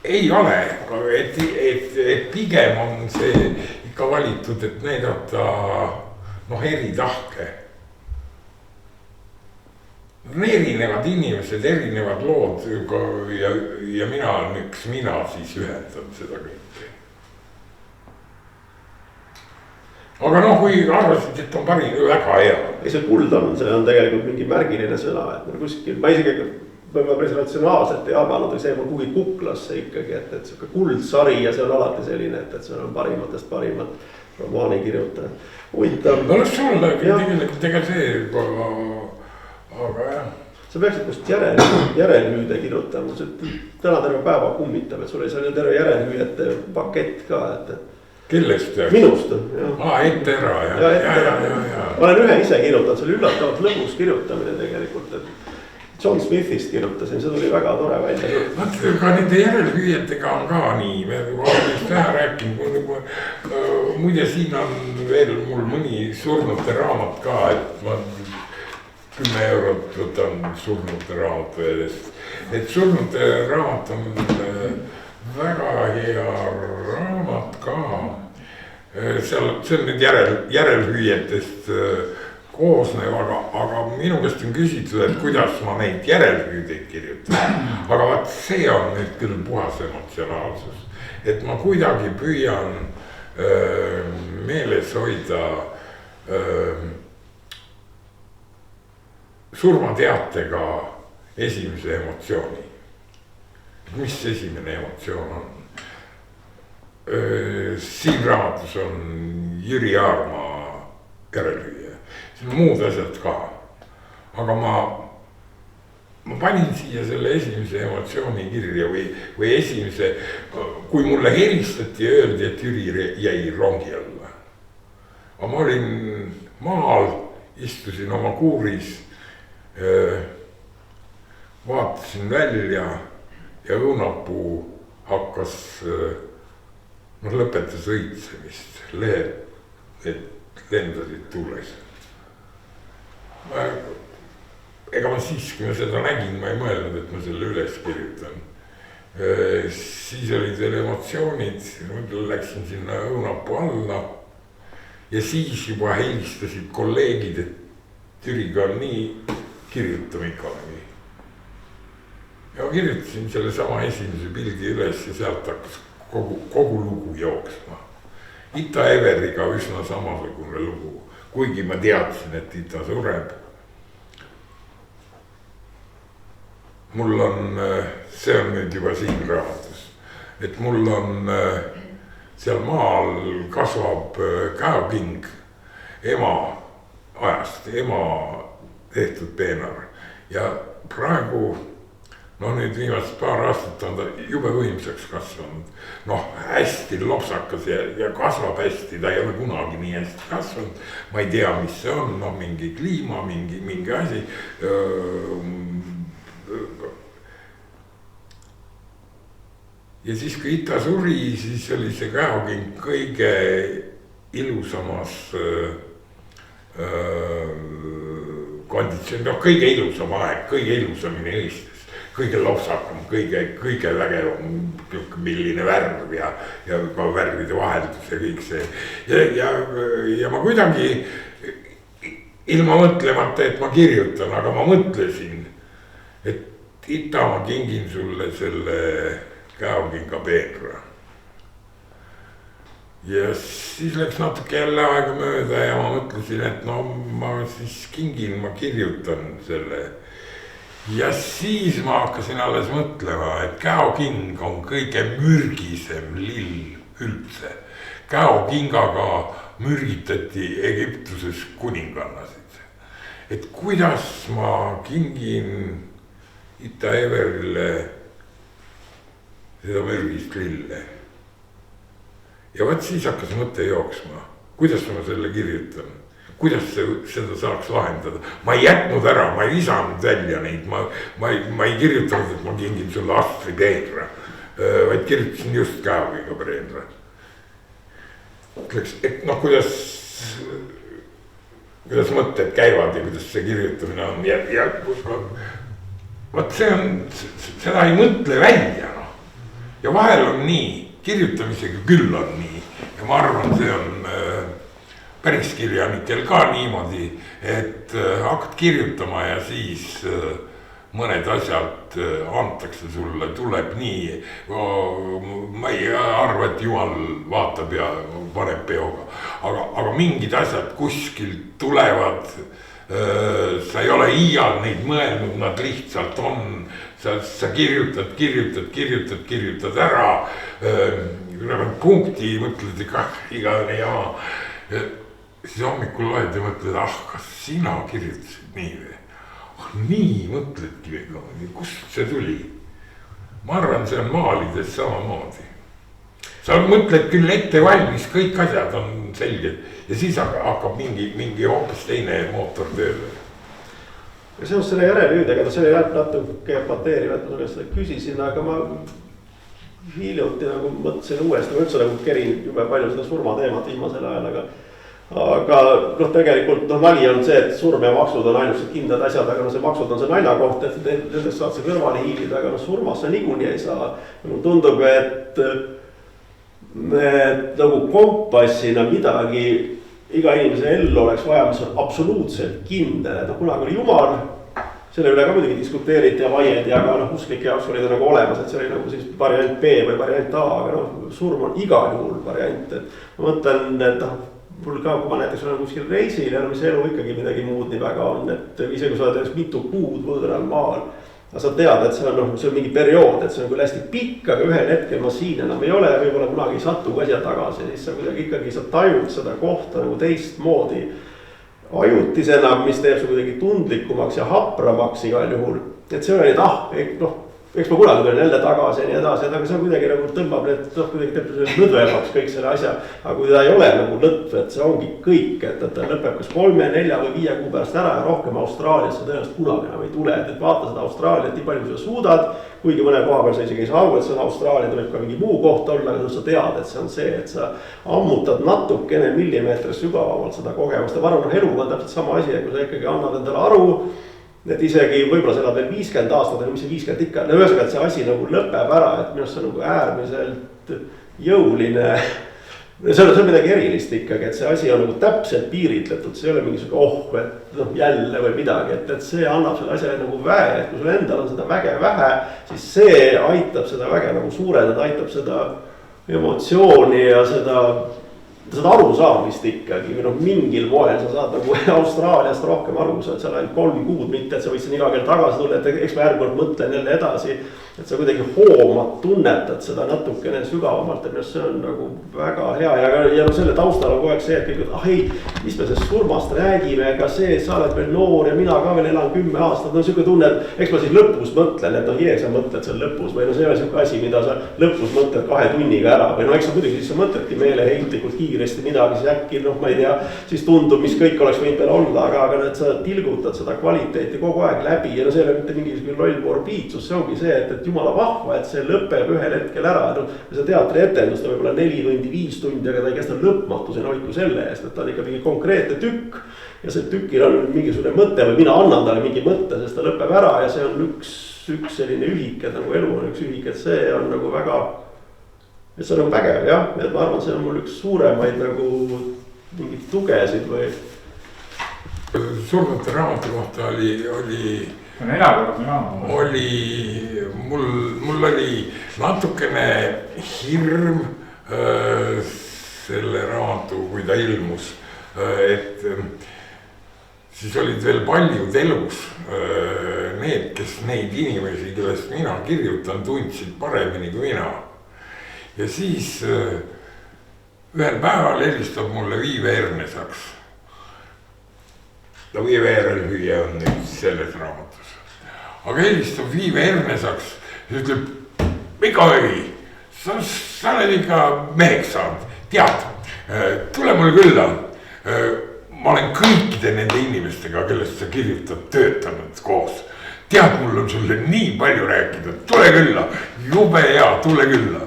ei ole, et pigem on see ikka valitud, et näidata eri tahke. Erinevad inimesed, erinevad lood ja mina siis ühendan seda kõike. Aga kui arvasid, et on väga hea. Ei see kuld on, see on tegelikult mingi märgiline sõna, et kuskil, ma isegi võib-olla päris ratsionaalselt ei jaganud, see on kuhugi kuklasse ikkagi, et see kuldsari ja see on alati selline, et see on parimatest parimad romaani kirjutajad. Huvitav. No las olla, tegelikult ega see, aga jah. Sa peaksid kust järelhüüde kirjutama, täna terve päeva kummitab, et sul ei saa terve järelhüüjate pakett ka, et. Kellest? Minust. Ette ära, ja. Ma olen ühe ise kirjutanud, see oli üllatavalt lõbus kirjutamine tegelikult, et John Smithist kirjutasin, see tuli väga tore välja. Ka nende järelhüüjatega on ka nii, me olen just vähe rääkinud, muide siin on veel mul mõni surnute raamat ka, et ma 10 eurot võtan surnute raamatu edest. Et surnute raamat on väga hea raamat ka. See on nüüd järelhüüjatest koosnev, aga minu käest on küsitud, et kuidas ma neid järelhüüdeid kirjutan. Aga vaat see on nüüd küll puhas emotsionaalsus. Et ma kuidagi püüan meeles hoida surmateatega esimese emotsiooni. Mis esimene emotsioon on? siin raamatus on Jüri Aarma järelhüüa, siin on muud asjad ka. aga ma panin siia selle esimese emotsiooni kirja või esimese, kui mulle helistati ja öeldi, et Jüri jäi rongi alla. aga ma olin maal, istusin oma kuuris, vaatasin välja ja õunapuu hakkas, lõpetas õitsemist, lehed lendasid tuules. ega ma siis, kui ma seda nägin, ma ei mõelnud, et ma selle üles kirjutan. Siis olid veel emotsioonid, läksin sinna õunapuu alla ja siis juba helistasid kolleegid, et Jüriga on nii, kirjutame ikkagi. ja kirjutasin selle sama esimese pildi üles ja sealt hakkas kogu lugu jooksma. Ita Everiga üsna samasugune lugu, kuigi ma teadsin, et Ita sureb. mul on, see on nüüd juba siin raamatus, et mul on seal maal kasvab käoking ema ajast, ema tehtud peenar ja praegu nüüd viimased paar aastat on ta jube võimsaks kasvanud. Hästi lopsakas ja kasvab hästi, ta ei ole kunagi nii hästi kasvanud. Ma ei tea, mis see on, mingi kliima, mingi asi. Ja siis kui Ita suri, siis oli see käoking kõige ilusamas konditsioon, kõige ilusam aeg, kõige ilusamini õistes. Kõige lopsakam, kõige vägevam, milline värv ja ka värvide vaheldus ja kõik see. Ja ma kuidagi ilma mõtlemata, et ma kirjutan, aga ma mõtlesin, et Ita, ma kingin sulle selle käokinga peenra. Ja siis läks natuke jälle aega mööda ja ma mõtlesin, et ma siis kingin, ma kirjutan selle. Ja siis ma hakkasin alles mõtlema, et käoking on kõige mürgisem lill üldse. Käokingaga mürgitati Egiptuses kuningannasid. Et kuidas ma kingin Ita Everile seda mürgist lille. Ja võt siis hakkas mõte jooksma, kuidas ma selle kirjutan. Kuidas seda saaks lahendada. Ma ei jätnud ära, ma ei lisanud välja neid, ma ei kirjutanud, et ma kingin sulle Astri peenra, vaid kirjutasin just käokinga peenra. Ütleks, et kuidas mõtted käivad ja kuidas see kirjutamine on ja võt see on, seda ei mõtle välja. Ja vahel on nii, kirjutamisega küll on nii ja ma arvan, see on päris kirjanikel ka niimoodi, et hakkad kirjutama ja siis mõned asjad antakse sulle, tuleb nii. Ma ei arva, et Jumal vaatab ja paneb peoga, aga mingid asjad kuskilt tulevad. Sa ei ole iial neid mõelnud, nad lihtsalt on. Sa kirjutad ära. Punkti mõtled, igane jama. Siis hommikul loed ja mõtled, kas sina kirjutasid nii või? Nii mõtledki, kust see tuli? Ma arvan, see on maalides samamoodi. Sa mõtled küll ette valmis, kõik asjad on selged ja siis hakkab mingi hoopis teine mootor tööle. Ja seos selle järelhüüdega, see oli natuke epateeriv, et ma sulle seda küsisin, aga ma hiljuti mõtlesin uuesti, ma üldse kerin jube palju seda surmateemat viimasel ajal, aga tegelikult nali on see, et surm ja maksud on ainult kindlad asjad, aga see maksud on see naljakoht, et nendest saad see kõrvale hiilida, aga surmasse niikuinii ei saa. Mul tundub, et nagu kompassina midagi iga inimese ellu oleks vaja, mis on absoluutselt kindel, et kunagi oli Jumal, selle üle ka muidugi diskuteeriti ja vaieldi, aga usklike jaoks oli ta nagu olemas, et see oli nagu siis variant B või variant A, aga surm on igal juhul variant, et ma mõtlen, et mul ka, kui ma näiteks olen kuskil reisil ja mis elu ikkagi midagi muud nii väga on, et isegi kui sa oled mitu kuud võõral maal aga sa tead, et see on noh, see on mingi periood, et see on küll hästi pikk, aga ühel hetkel ma siin enam ei ole ja võib-olla kunagi ei satu ka siia tagasi, siis sa kuidagi ikkagi sa tajud seda kohta nagu teistmoodi ajutisena, mis teeb su kuidagi tundlikumaks ja hapramaks igal juhul. Et see oli, et noh, eks ma kunagi tulen jälle tagasi ja nii edasi, aga see kuidagi nagu tõmbab need, kuidagi teeb lõdvemaks kõik selle asja. Aga kui ta ei ole nagu lõtv, et see ongi kõik, et ta lõpeb kas 3, 4 või 5 kuu pärast ära ja rohkem Austraaliasse tõenäoliselt kunagi enam ei tule. Et vaata seda Austraaliat nii palju, kui sa suudad, kuigi mõne koha peal sa isegi ei saa aru, et see on Austraalia, ta võib ka mingi muu koht olla, aga sa tead, et see on see, et sa ammutad natukene millimeetri sügavamalt seda kogemust. Ja ma arvan, eluga on täpselt sama asi, et kui sa ikkagi annad endale aru, et isegi võib-olla sa elad veel 50 aastat, aga mis see 50 ikka, no ühesõnaga, et see asi nagu lõpeb ära, et minu arust see on nagu äärmiselt jõuline. See on midagi erilist ikkagi, et see asi on nagu täpselt piiritletud, see ei ole mingisugune et noh jälle või midagi, et see annab selle asjale nagu väe, et kui sul endal on seda väge vähe, siis see aitab seda väge nagu suurendada, aitab seda emotsiooni ja seda arusaamist ikkagi või noh, mingil moel sa saad nagu Austraaliast rohkem aru, sa oled seal ainult 3 kuud, mitte et sa võid siin iga kell tagasi tulla, et eks ma järgmine mõtlen jälle edasi. Et sa kuidagi hoomad, tunnetad seda natukene sügavamalt, et see on nagu väga hea ja selle taustal on kogu aeg see, et kõik, ei, mis me sellest surmast räägime, ega see, sa oled veel noor ja mina ka veel elan 10 aastat, no siuke tunne, et eks ma siis lõpus mõtlen, et noh, sa mõtled seal lõpus või no see on siuke asi, mida sa lõpus mõtled 2 tunniga ära või no eks sa muidugi siis sa mõtledki meeleheitlikult kiiresti midagi, siis äkki noh, ma ei tea, siis tundub, mis kõik oleks võinud veel olla, aga need sa tilgutad seda kvaliteeti kogu aeg läbi ja no see ei ole mitte mingisugune loll morbiidsus, see ongi see, et jumala vahva, et see lõpeb ühel hetkel ära. No, see teatrietendus on võib-olla 4 tundi, 5 tundi, aga ta ei kesta lõpmatusena hoiku selle eest, et ta on ikka mingi konkreetne tükk. Ja see tükil on mingisugune mõte või mina annan talle mingi mõtte, sest ta lõpeb ära ja see on üks selline ühik, et nagu elu on üks ühik, et see on nagu väga, et see on nagu vägev jah, et ma arvan, see on mul üks suuremaid nagu mingid tugesid või. Surnute raamatu kohta mul oli natukene hirm selle raamatu, kui ta ilmus, et siis olid veel paljud elus need, kes neid inimesi, kellest mina kirjutan, tundsid paremini kui mina. Ja siis ühel päeval helistab mulle Viive Ernesaks. Ja Viive Erelhüüja on nüüd selles raamatus. Aga helistab Viive Ernesaks ja ütleb, Mika Ögi, sa oled ikka meheks saanud, tead, tule mulle külla. Ma olen kõikide nende inimestega, kellest sa kirjutad, töötanud koos. Tead, mul on sulle nii palju rääkida, tule külla, jube hea, tule külla.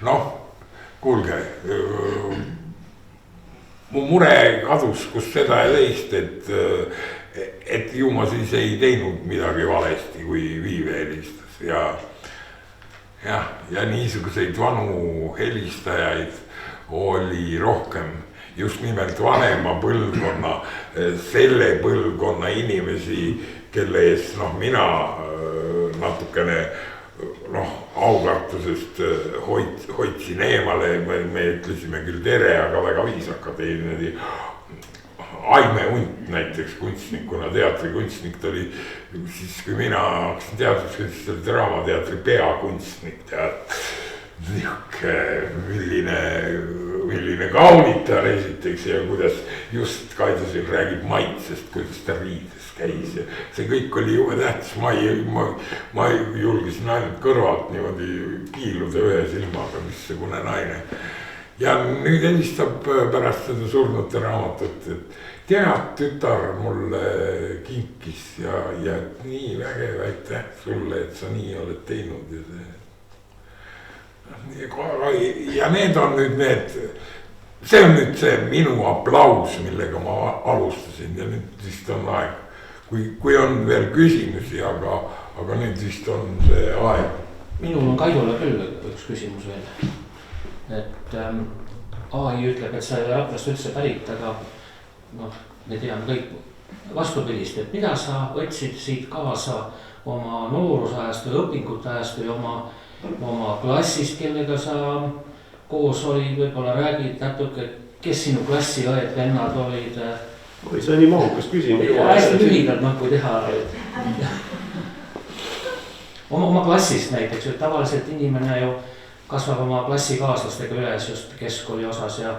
Noh, kuulge, mu mure kadus, kus seda ja teist, et ju ma siis ei teinud midagi valesti, kui Viive helistas ja niisuguseid vanu helistajaid oli rohkem, just nimelt vanema põlvkonna, selle põlvkonna inimesi, kelle ees mina natukene aukartusest hoidsin eemale, me ütlesime küll tere, aga väga viisakad ei. Aime Unt näiteks kunstnikuna, teatrikunstnik ta oli, siis kui mina hakkasin teatrisse, siis ta oli Draamateatri peakunstnik, tead. Milline kaunitar esiteks ja kuidas just Kaido siin räägib maitsest, kuidas ta riides käis ja see kõik oli jube tähtis, ma julgesin ainult kõrvalt niimoodi kiiluda ühe silmaga, missugune naine. Ja nüüd helistab pärast seda Surnute raamatut, et tead, tütar mulle kinkis ja nii vägev aitäh sulle, et sa nii oled teinud ja see. Ja need on nüüd see on nüüd see minu aplaus, millega ma alustasin ja nüüd vist on aeg, kui on veel küsimusi, aga nüüd vist on see aeg. Minul on Kaidule küll üks küsimus veel, et AI ütleb, et sa ei ole Raprast üldse pärit, aga me teame kõik vastupidist, et mida sa võtsid siit kaasa oma noorusajast või õpingute ajast või oma klassist, kellega sa koos olid, võib-olla räägid natuke, kes sinu klassi õed, vennad olid? Oi, see on nii mahukas küsimus. Hästi lühidalt kui teha. oma klassist näiteks, et tavaliselt inimene ju kasvab oma klassikaaslastega üles just keskkooli osas ja.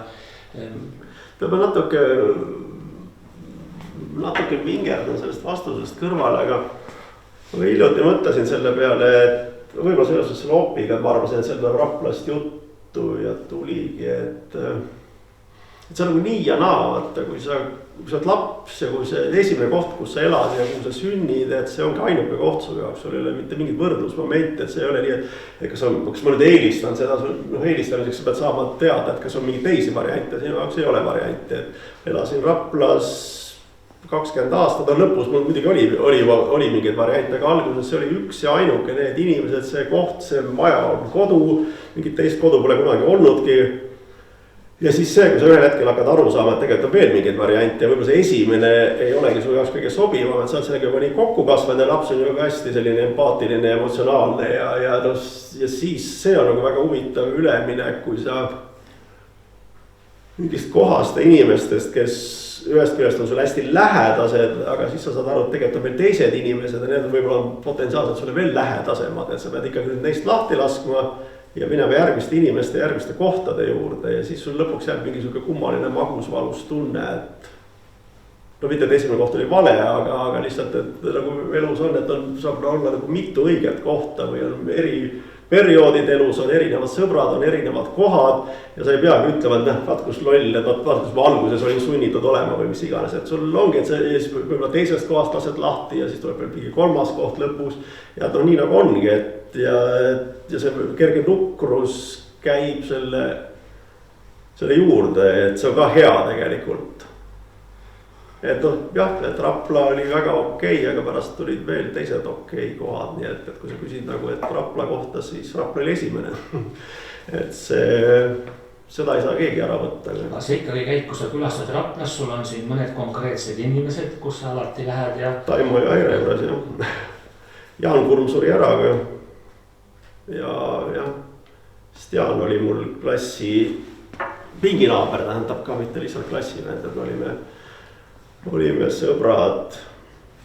Peab natuke vingerdan sellest vastusest kõrvale, aga hiljuti mõtlesin selle peale, et võib-olla seoses selle opiga, et ma arvasin, et seal tuleb Raplast juttu ja tuligi, et see on nagu nii ja naa, vaata, kui sa oled laps ja kui see esimene koht, kus sa elad ja kuhu sa sünnid, et see ongi ainuke koht su jaoks, sul ei ole mitte mingit võrdlusmomente, et see ei ole nii, et kas ma nüüd eelistan seda, eelistamiseks sa pead saama teada, et kas on mingi teisi variante, sinu jaoks ei ole variante, et elasin Raplas 20 aastat, lõpus mul muidugi oli mingeid variante, aga alguses see oli üks ja ainuke, need inimesed, see koht, see maja on kodu, mingit teist kodu pole kunagi olnudki. Ja siis see, kui sa ühel hetkel hakkad aru saama, et tegelikult on veel mingeid variante ja võib-olla see esimene ei olegi su jaoks kõige sobivam, et sa oled sellega juba nii kokku kasvanud ja laps on ju väga hästi selline empaatiline, emotsionaalne ja siis see on nagu väga huvitav üleminek, kui sa mingist kohast inimestest, kes ühest küljest on sulle hästi lähedased, aga siis sa saad aru, et tegelikult on veel teised inimesed ja need võib-olla on potentsiaalselt sulle veel lähedasemad, et sa pead ikkagi neist lahti laskma ja minema järgmiste inimeste, järgmiste kohtade juurde ja siis sul lõpuks jääb mingi siuke kummaline magus-valus tunne, et no mitte, et esimene koht oli vale, aga lihtsalt, et nagu elus on, et saab olla nagu mitu õiget kohta või on eri perioodid elus, on erinevad sõbrad, on erinevad kohad ja sa ei peagi ütlema, et vaat kus loll, et vaat kus ma alguses olin sunnitud olema või mis iganes, et sul ongi, et see võib-olla teisest kohast lased lahti ja siis tuleb veel mingi kolmas koht lõpus ja no nii nagu ongi, et ja see kerge nukrus käib selle juurde, et see on ka hea tegelikult. Et noh, jah, et Rapla oli väga okei, aga pärast tulid veel teised okei kohad, nii et kui sa küsid nagu, et Rapla kohta, siis Rapla oli esimene. Et seda ei saa keegi ära võtta. Aga see ikkagi käib, kui sa külastad Raplas, sul on siin mõned konkreetsed inimesed, kus sa alati lähed ja... Taimo ja Aire juures, jah. Jaan Kurm suri ära, aga ja sest Jaan oli mul klassi pinginaaber, tähendab ka mitte lihtsalt klassivend, et me olime sõbrad,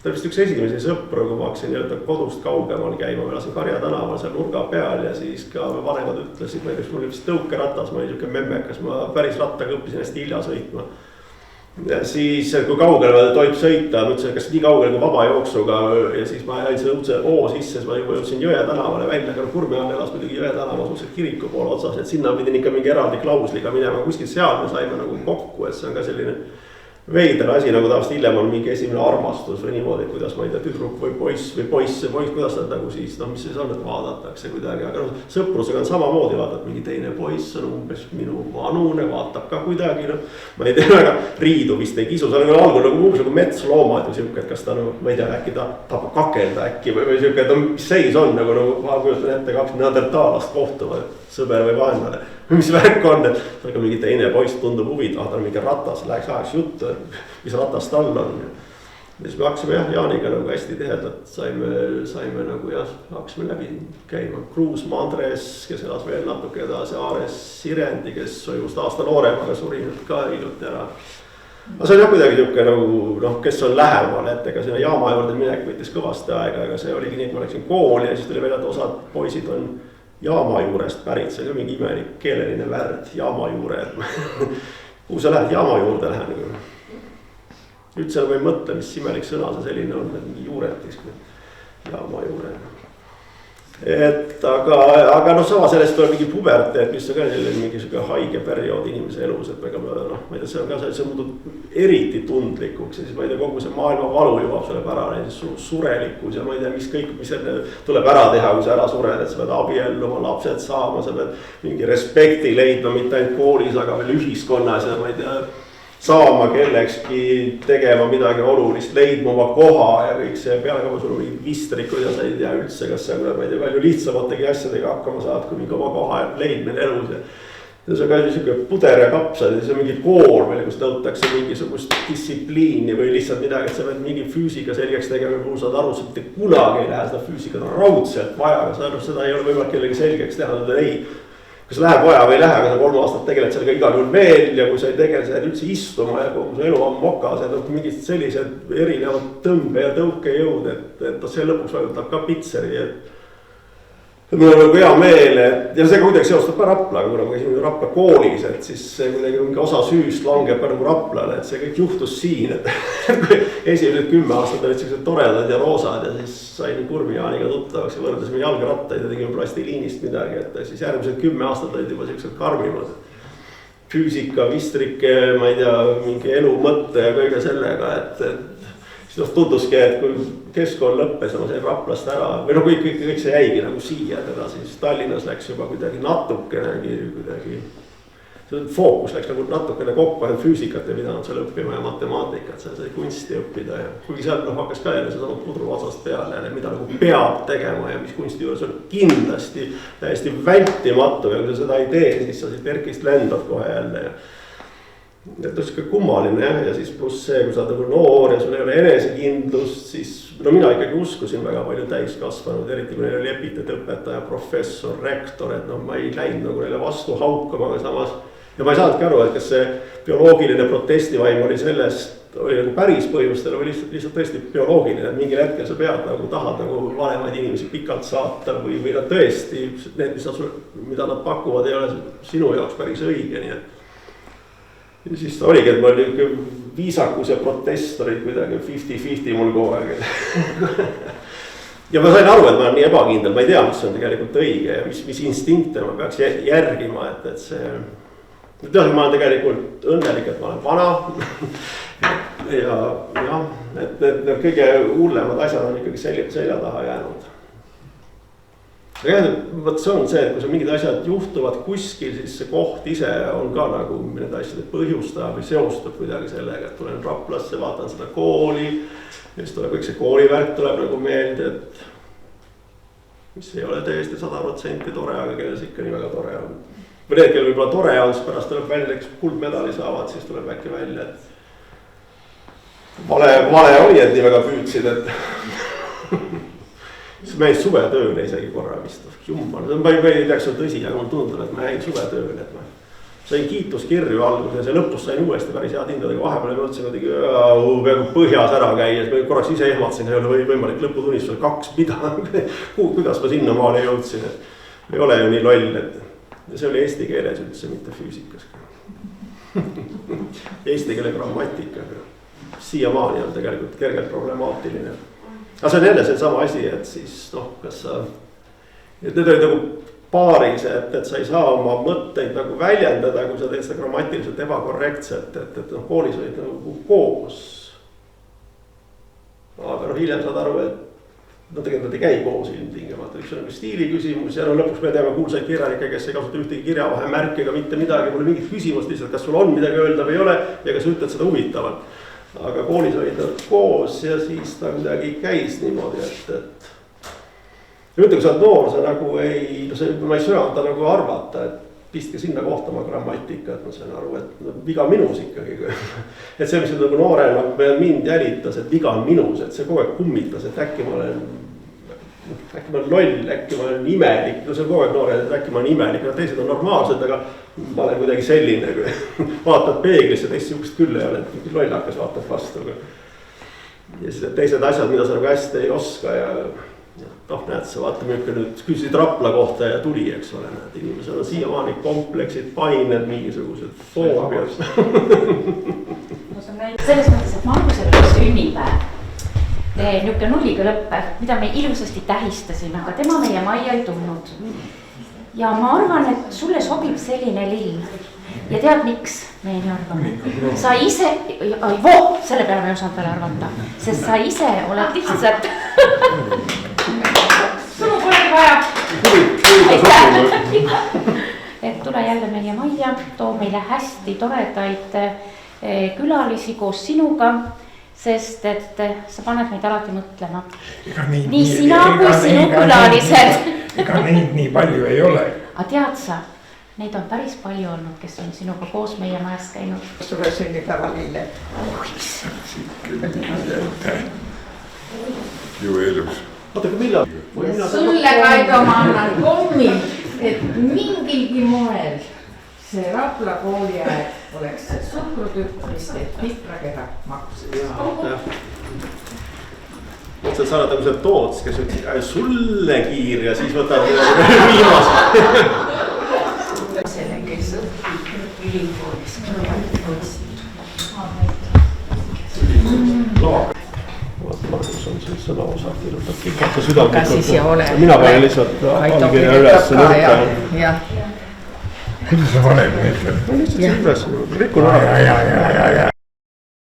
ta vist üks esimesi sõpra, kui ma hakkasin kodust kaugemal käima, ma elasin Karja tänaval seal nurga peal ja siis ka vanemad ütlesid, ma ei tea, mul oli vist tõukeratas, ma olin niisugune memmekas, ma päris rattaga õppisin hästi hilja sõitma. Ja siis, kui kaugele tohib sõita, ma ütlesin, kas nii kaugele kui vaba jooksuga ja siis ma jäin selle uudse O sisse, siis ma jõudsin Jõe tänavale välja, aga Kurme all elas muidugi Jõe tänava suhteliselt kiriku poole otsas, et sinna pidin ikka mingi eraldi klausliga minema, kuskil seal me saime nagu kokku, et see on ka selline veider asi, nagu tavaliselt hiljem on mingi esimene armastus või niimoodi, kuidas ma ei tea, tüdruk või poiss, kuidas nad nagu siis, noh, mis siis on, et vaadatakse kuidagi, aga noh, sõprusega on samamoodi, vaatad mingi teine poiss on umbes minu vanune, vaatab ka kuidagi, noh, ma ei tea, väga riidu vist ei kisu, see on algul nagu umbes nagu metslooma, et siuke, et kas ta nagu, ma ei tea, äkki ta tahab kakelda äkki või siuke, et mis seis on nagu ma kujutan ette, kaks neandertaalast kohtuvad, sõber või vaenlane. Mis värk on, et ka mingi teine poiss tundub huvi, tal on mingi ratas, läheks ajaks juttu, mis ratas tal on. Ja siis me hakkasime Jaaniga nagu hästi tihedalt, saime nagu hakkasime läbi käima. Kruusmaa Andres, kes elas veel natuke edasi, Aares Sirendi, kes oli just aasta noorem, aga suri nüüd ka hiljuti ära. Aga see on jah kuidagi niuke nagu, noh, kes on lähemal, et ega sinna jaama juurde minek võttis kõvasti aega, aga see oligi nii, et ma läksin kooli ja siis tuli välja, et osad poisid on jaama juurest pärit, see on mingi imelik keeleline värd, jaama juure. Kuhu sa lähed, jaama juurde lähen? Üldse nagu ei mõtle, mis imelik sõna see selline on, et mingi juuretis, jaama juure. Et aga noh, sama sellest tuleb mingi puberteed, mis on ka mingi haige periood inimese elus, et noh, ma ei tea, see on ka see muutub eriti tundlikuks ja siis ma ei tea, kogu see maailma valu jõuab selle ära, surelikkus ja ma ei tea, mis kõik, mis tuleb ära teha, kui sa ära sured, et sa pead abielluma, lapsed saama, sa pead mingi respekti leidma, mitte ainult koolis, aga veel ühiskonnas ja ma ei tea, saama kellekski, tegema midagi olulist, leidma oma koha ja kõik see peale ka sul mingi vistrikud ja sa ei tea üldse, kas see on, ma ei tea, palju lihtsamategi asjadega hakkama saad, kui mingi oma koha leidmine elus ja see on ka niisugune puder ja kapsad ja see on mingi kool meil, kus nõutakse mingisugust distsipliini või lihtsalt midagi, et sa pead mingi füüsika selgeks tegema, kui saad aru, sa mitte kunagi ei lähe seda füüsikat raudselt vaja, aga seda ei ole võimalik kellegi selgeks teha, ei. Kas läheb vaja või ei lähe, aga sa 3 aastat tegeled sellega igal juhul veel ja kui sa ei tegele, sa jääd üldse istuma ja kogu su elu on mokas ja mingid sellised erinevad tõmbe ja tõukejõud, et see lõpuks vajutab ka pitseri, et mul on nagu hea meel, et ja see ka kuidagi seostub ka Raplaga, kuna ma käisin Rapla koolis, et siis see kuidagi mingi osa süüst langeb ka nagu Raplale, et see kõik juhtus siin, et kui esimesed 10 aastat olid sellised toredad ja roosad ja siis sain Kurmijaaniga tuttavaks ja võrdlesime jalgrattaid ja tegime plastiliinist midagi, et siis järgmised 10 aastat olid juba sellised karmimad. Füüsika, vistrike, ma ei tea, mingi elu mõtte ja kõige sellega, et siis tunduski, et kui keskkool lõppes ja ma sain Raplast ära või no kõik see jäigi nagu siia edasi, siis Tallinnas läks juba kuidagi natukenegi kuidagi. Fookus läks nagu natukene kokku, et füüsikat ei pidanud seal õppima ja matemaatikat, seal sai kunsti õppida ja kuigi seal hakkas ka jälle seda pudru otsast peale jälle, mida nagu peab tegema ja mis kunsti juures on kindlasti täiesti vältimatu ja kui sa seda ei tee, siis sa siit Erkist lendad kohe jälle ja et on siuke kummaline jah, ja siis pluss see, kui sa oled nagu noor ja sul ei ole enesekindlust, siis no mina ikkagi uskusin väga palju täiskasvanud, eriti kui neil oli epiteetõpetaja, professor, rektor, et noh, ma ei läinud nagu neile vastu haukama, aga samas ja ma ei saanudki aru, et kas see bioloogiline protestivaim oli sellest, oli nagu päris põhjustel või lihtsalt tõesti bioloogiline, et mingil hetkel sa pead nagu tahad nagu vanemaid inimesi pikalt saata või nad tõesti, need, mida nad pakuvad, ei ole sinu jaoks päris õige, nii et ja siis ta oligi, et ma oli viisakus ja protest olid kuidagi 50-50 mul kogu aeg. Ja ma sain aru, et ma olen nii ebakindel, ma ei tea, mis on tegelikult õige ja mis instinkte ma peaks järgima, et see. Tead, ma olen tegelikult õnnelik, et ma olen vana ja jah, et need kõige hullemad asjad on ikkagi selja taha jäänud. Aga jah, võt see on see, et kui mingid asjad juhtuvad kuskil, siis see koht ise on ka nagu need asjad põhjustaja või seostub kuidagi sellega, et tulen Raplasse, vaatan seda kooli ja siis tuleb kõik see koolivärk tuleb nagu meelde, et mis ei ole täiesti 100% tore, aga kelles ikka nii väga tore on. Või need, kellel võib-olla tore on, siis pärast tuleb välja, kes kuldmedali saavad, siis tuleb äkki välja, et vale oli, et nii väga püüdsid, et siis ma jäin suvetööle isegi korra vist, jummal, ma ei teaks see on tõsi, aga mul tundub, et ma jäin suvetööle, et ma sain kiituskirju alguses ja lõpus sain uuesti päris head hindad, aga vahepeal ei mõtlesin kuidagi peaaegu põhjas ära käies, ma korraks ise ehmatasin, ei ole võimalik lõputunnistusel 2 mida, kuidas ma sinna maale jõudsin, et ei ole ju nii loll, et see oli eesti keeles üldse, mitte füüsikas. Eesti keele grammatikaga, siiamaani on tegelikult kergelt problemaatiline. Aga see on jälle see sama asi, et siis noh, kas sa, et need olid nagu paaris, et sa ei saa oma mõtteid nagu väljendada, kui sa teed seda grammatiliselt ebakorrektselt, et noh, koolis olid nagu koos. Aga noh, hiljem saad aru, et no tegelikult nad ei käi koos ilmtingemata, üks on nagu stiili küsimus ja no lõpuks me teame kuulsaid kirjanikke, kes ei kasuta ühtegi kirjavahemärki ega mitte midagi, mul mingit küsimust lihtsalt, kas sul on midagi öelda või ei ole ja kas ütled seda huvitavalt. Aga koolis olid nad koos ja siis ta kuidagi käis niimoodi, et ja ütle, kui sa oled noor, sa nagu ei, no see, ma ei söanda nagu arvata, et pistke sinna kohtama grammatika, et ma sain aru, et no, viga minus ikkagi. Et see, mis nagu noorena mind jälitas, et viga on minus, et see kogu aeg kummitas, et äkki ma olen loll, äkki ma olen imelik, no see on kogu aeg noore, et äkki ma olen imelik, no teised on normaalsed, aga ma olen kuidagi selline, kui vaatad peeglisse, teist sihukest küll ei ole, et mingi lollakas vaatab vastu. Ja siis teised asjad, mida sa nagu hästi ei oska ja noh, näed, sa vaata müüke nüüd küsisid Rapla kohta ja tuli, eks ole, näed, inimesed on siiamaani kompleksid, pained, mingisugused foobiad. Selles mõttes, et Margusel oli sünnipäev, niisugune nulliga lõppev, mida me ilusasti tähistasime, aga tema meie majja ei tulnud. Ja ma arvan, et sulle sobib selline lill. Ja tead miks me ei arvame? Sa ise, selle peale me ei osanud veel arvata, sest sa ise oled lihtsalt. Sunu polegi vaja. Et tule jälle meie majja, too meile hästi toredaid külalisi koos sinuga, sest et sa paned meid alati mõtlema. Nii sina kui sinu külalised. Ega neid nii palju ei ole. Aga tead sa, neid on päris palju olnud, kes on sinuga koos meie majas käinud. Sulle sünnipäeva lille. Ju elus. Oota, kui millal? Sulle Kaido ma annan kommi, et mingilgi moel see Rapla kooli aeg oleks see suhkrutükk, mis teeb pitra keha makus. mõtlesin, et sa oled nagu see Toots, kes ütles sulle kiir ja siis võtad viimase. selle, kes õpib ülikoolis. Margus on siin sõnaosa kirjutab pikalt ja südamlikult. Ka siis ja ole. Mina panen lihtsalt allkirja üles nurka. jah. kuidas sa paned neid? Lihtsalt üles, rikun ära.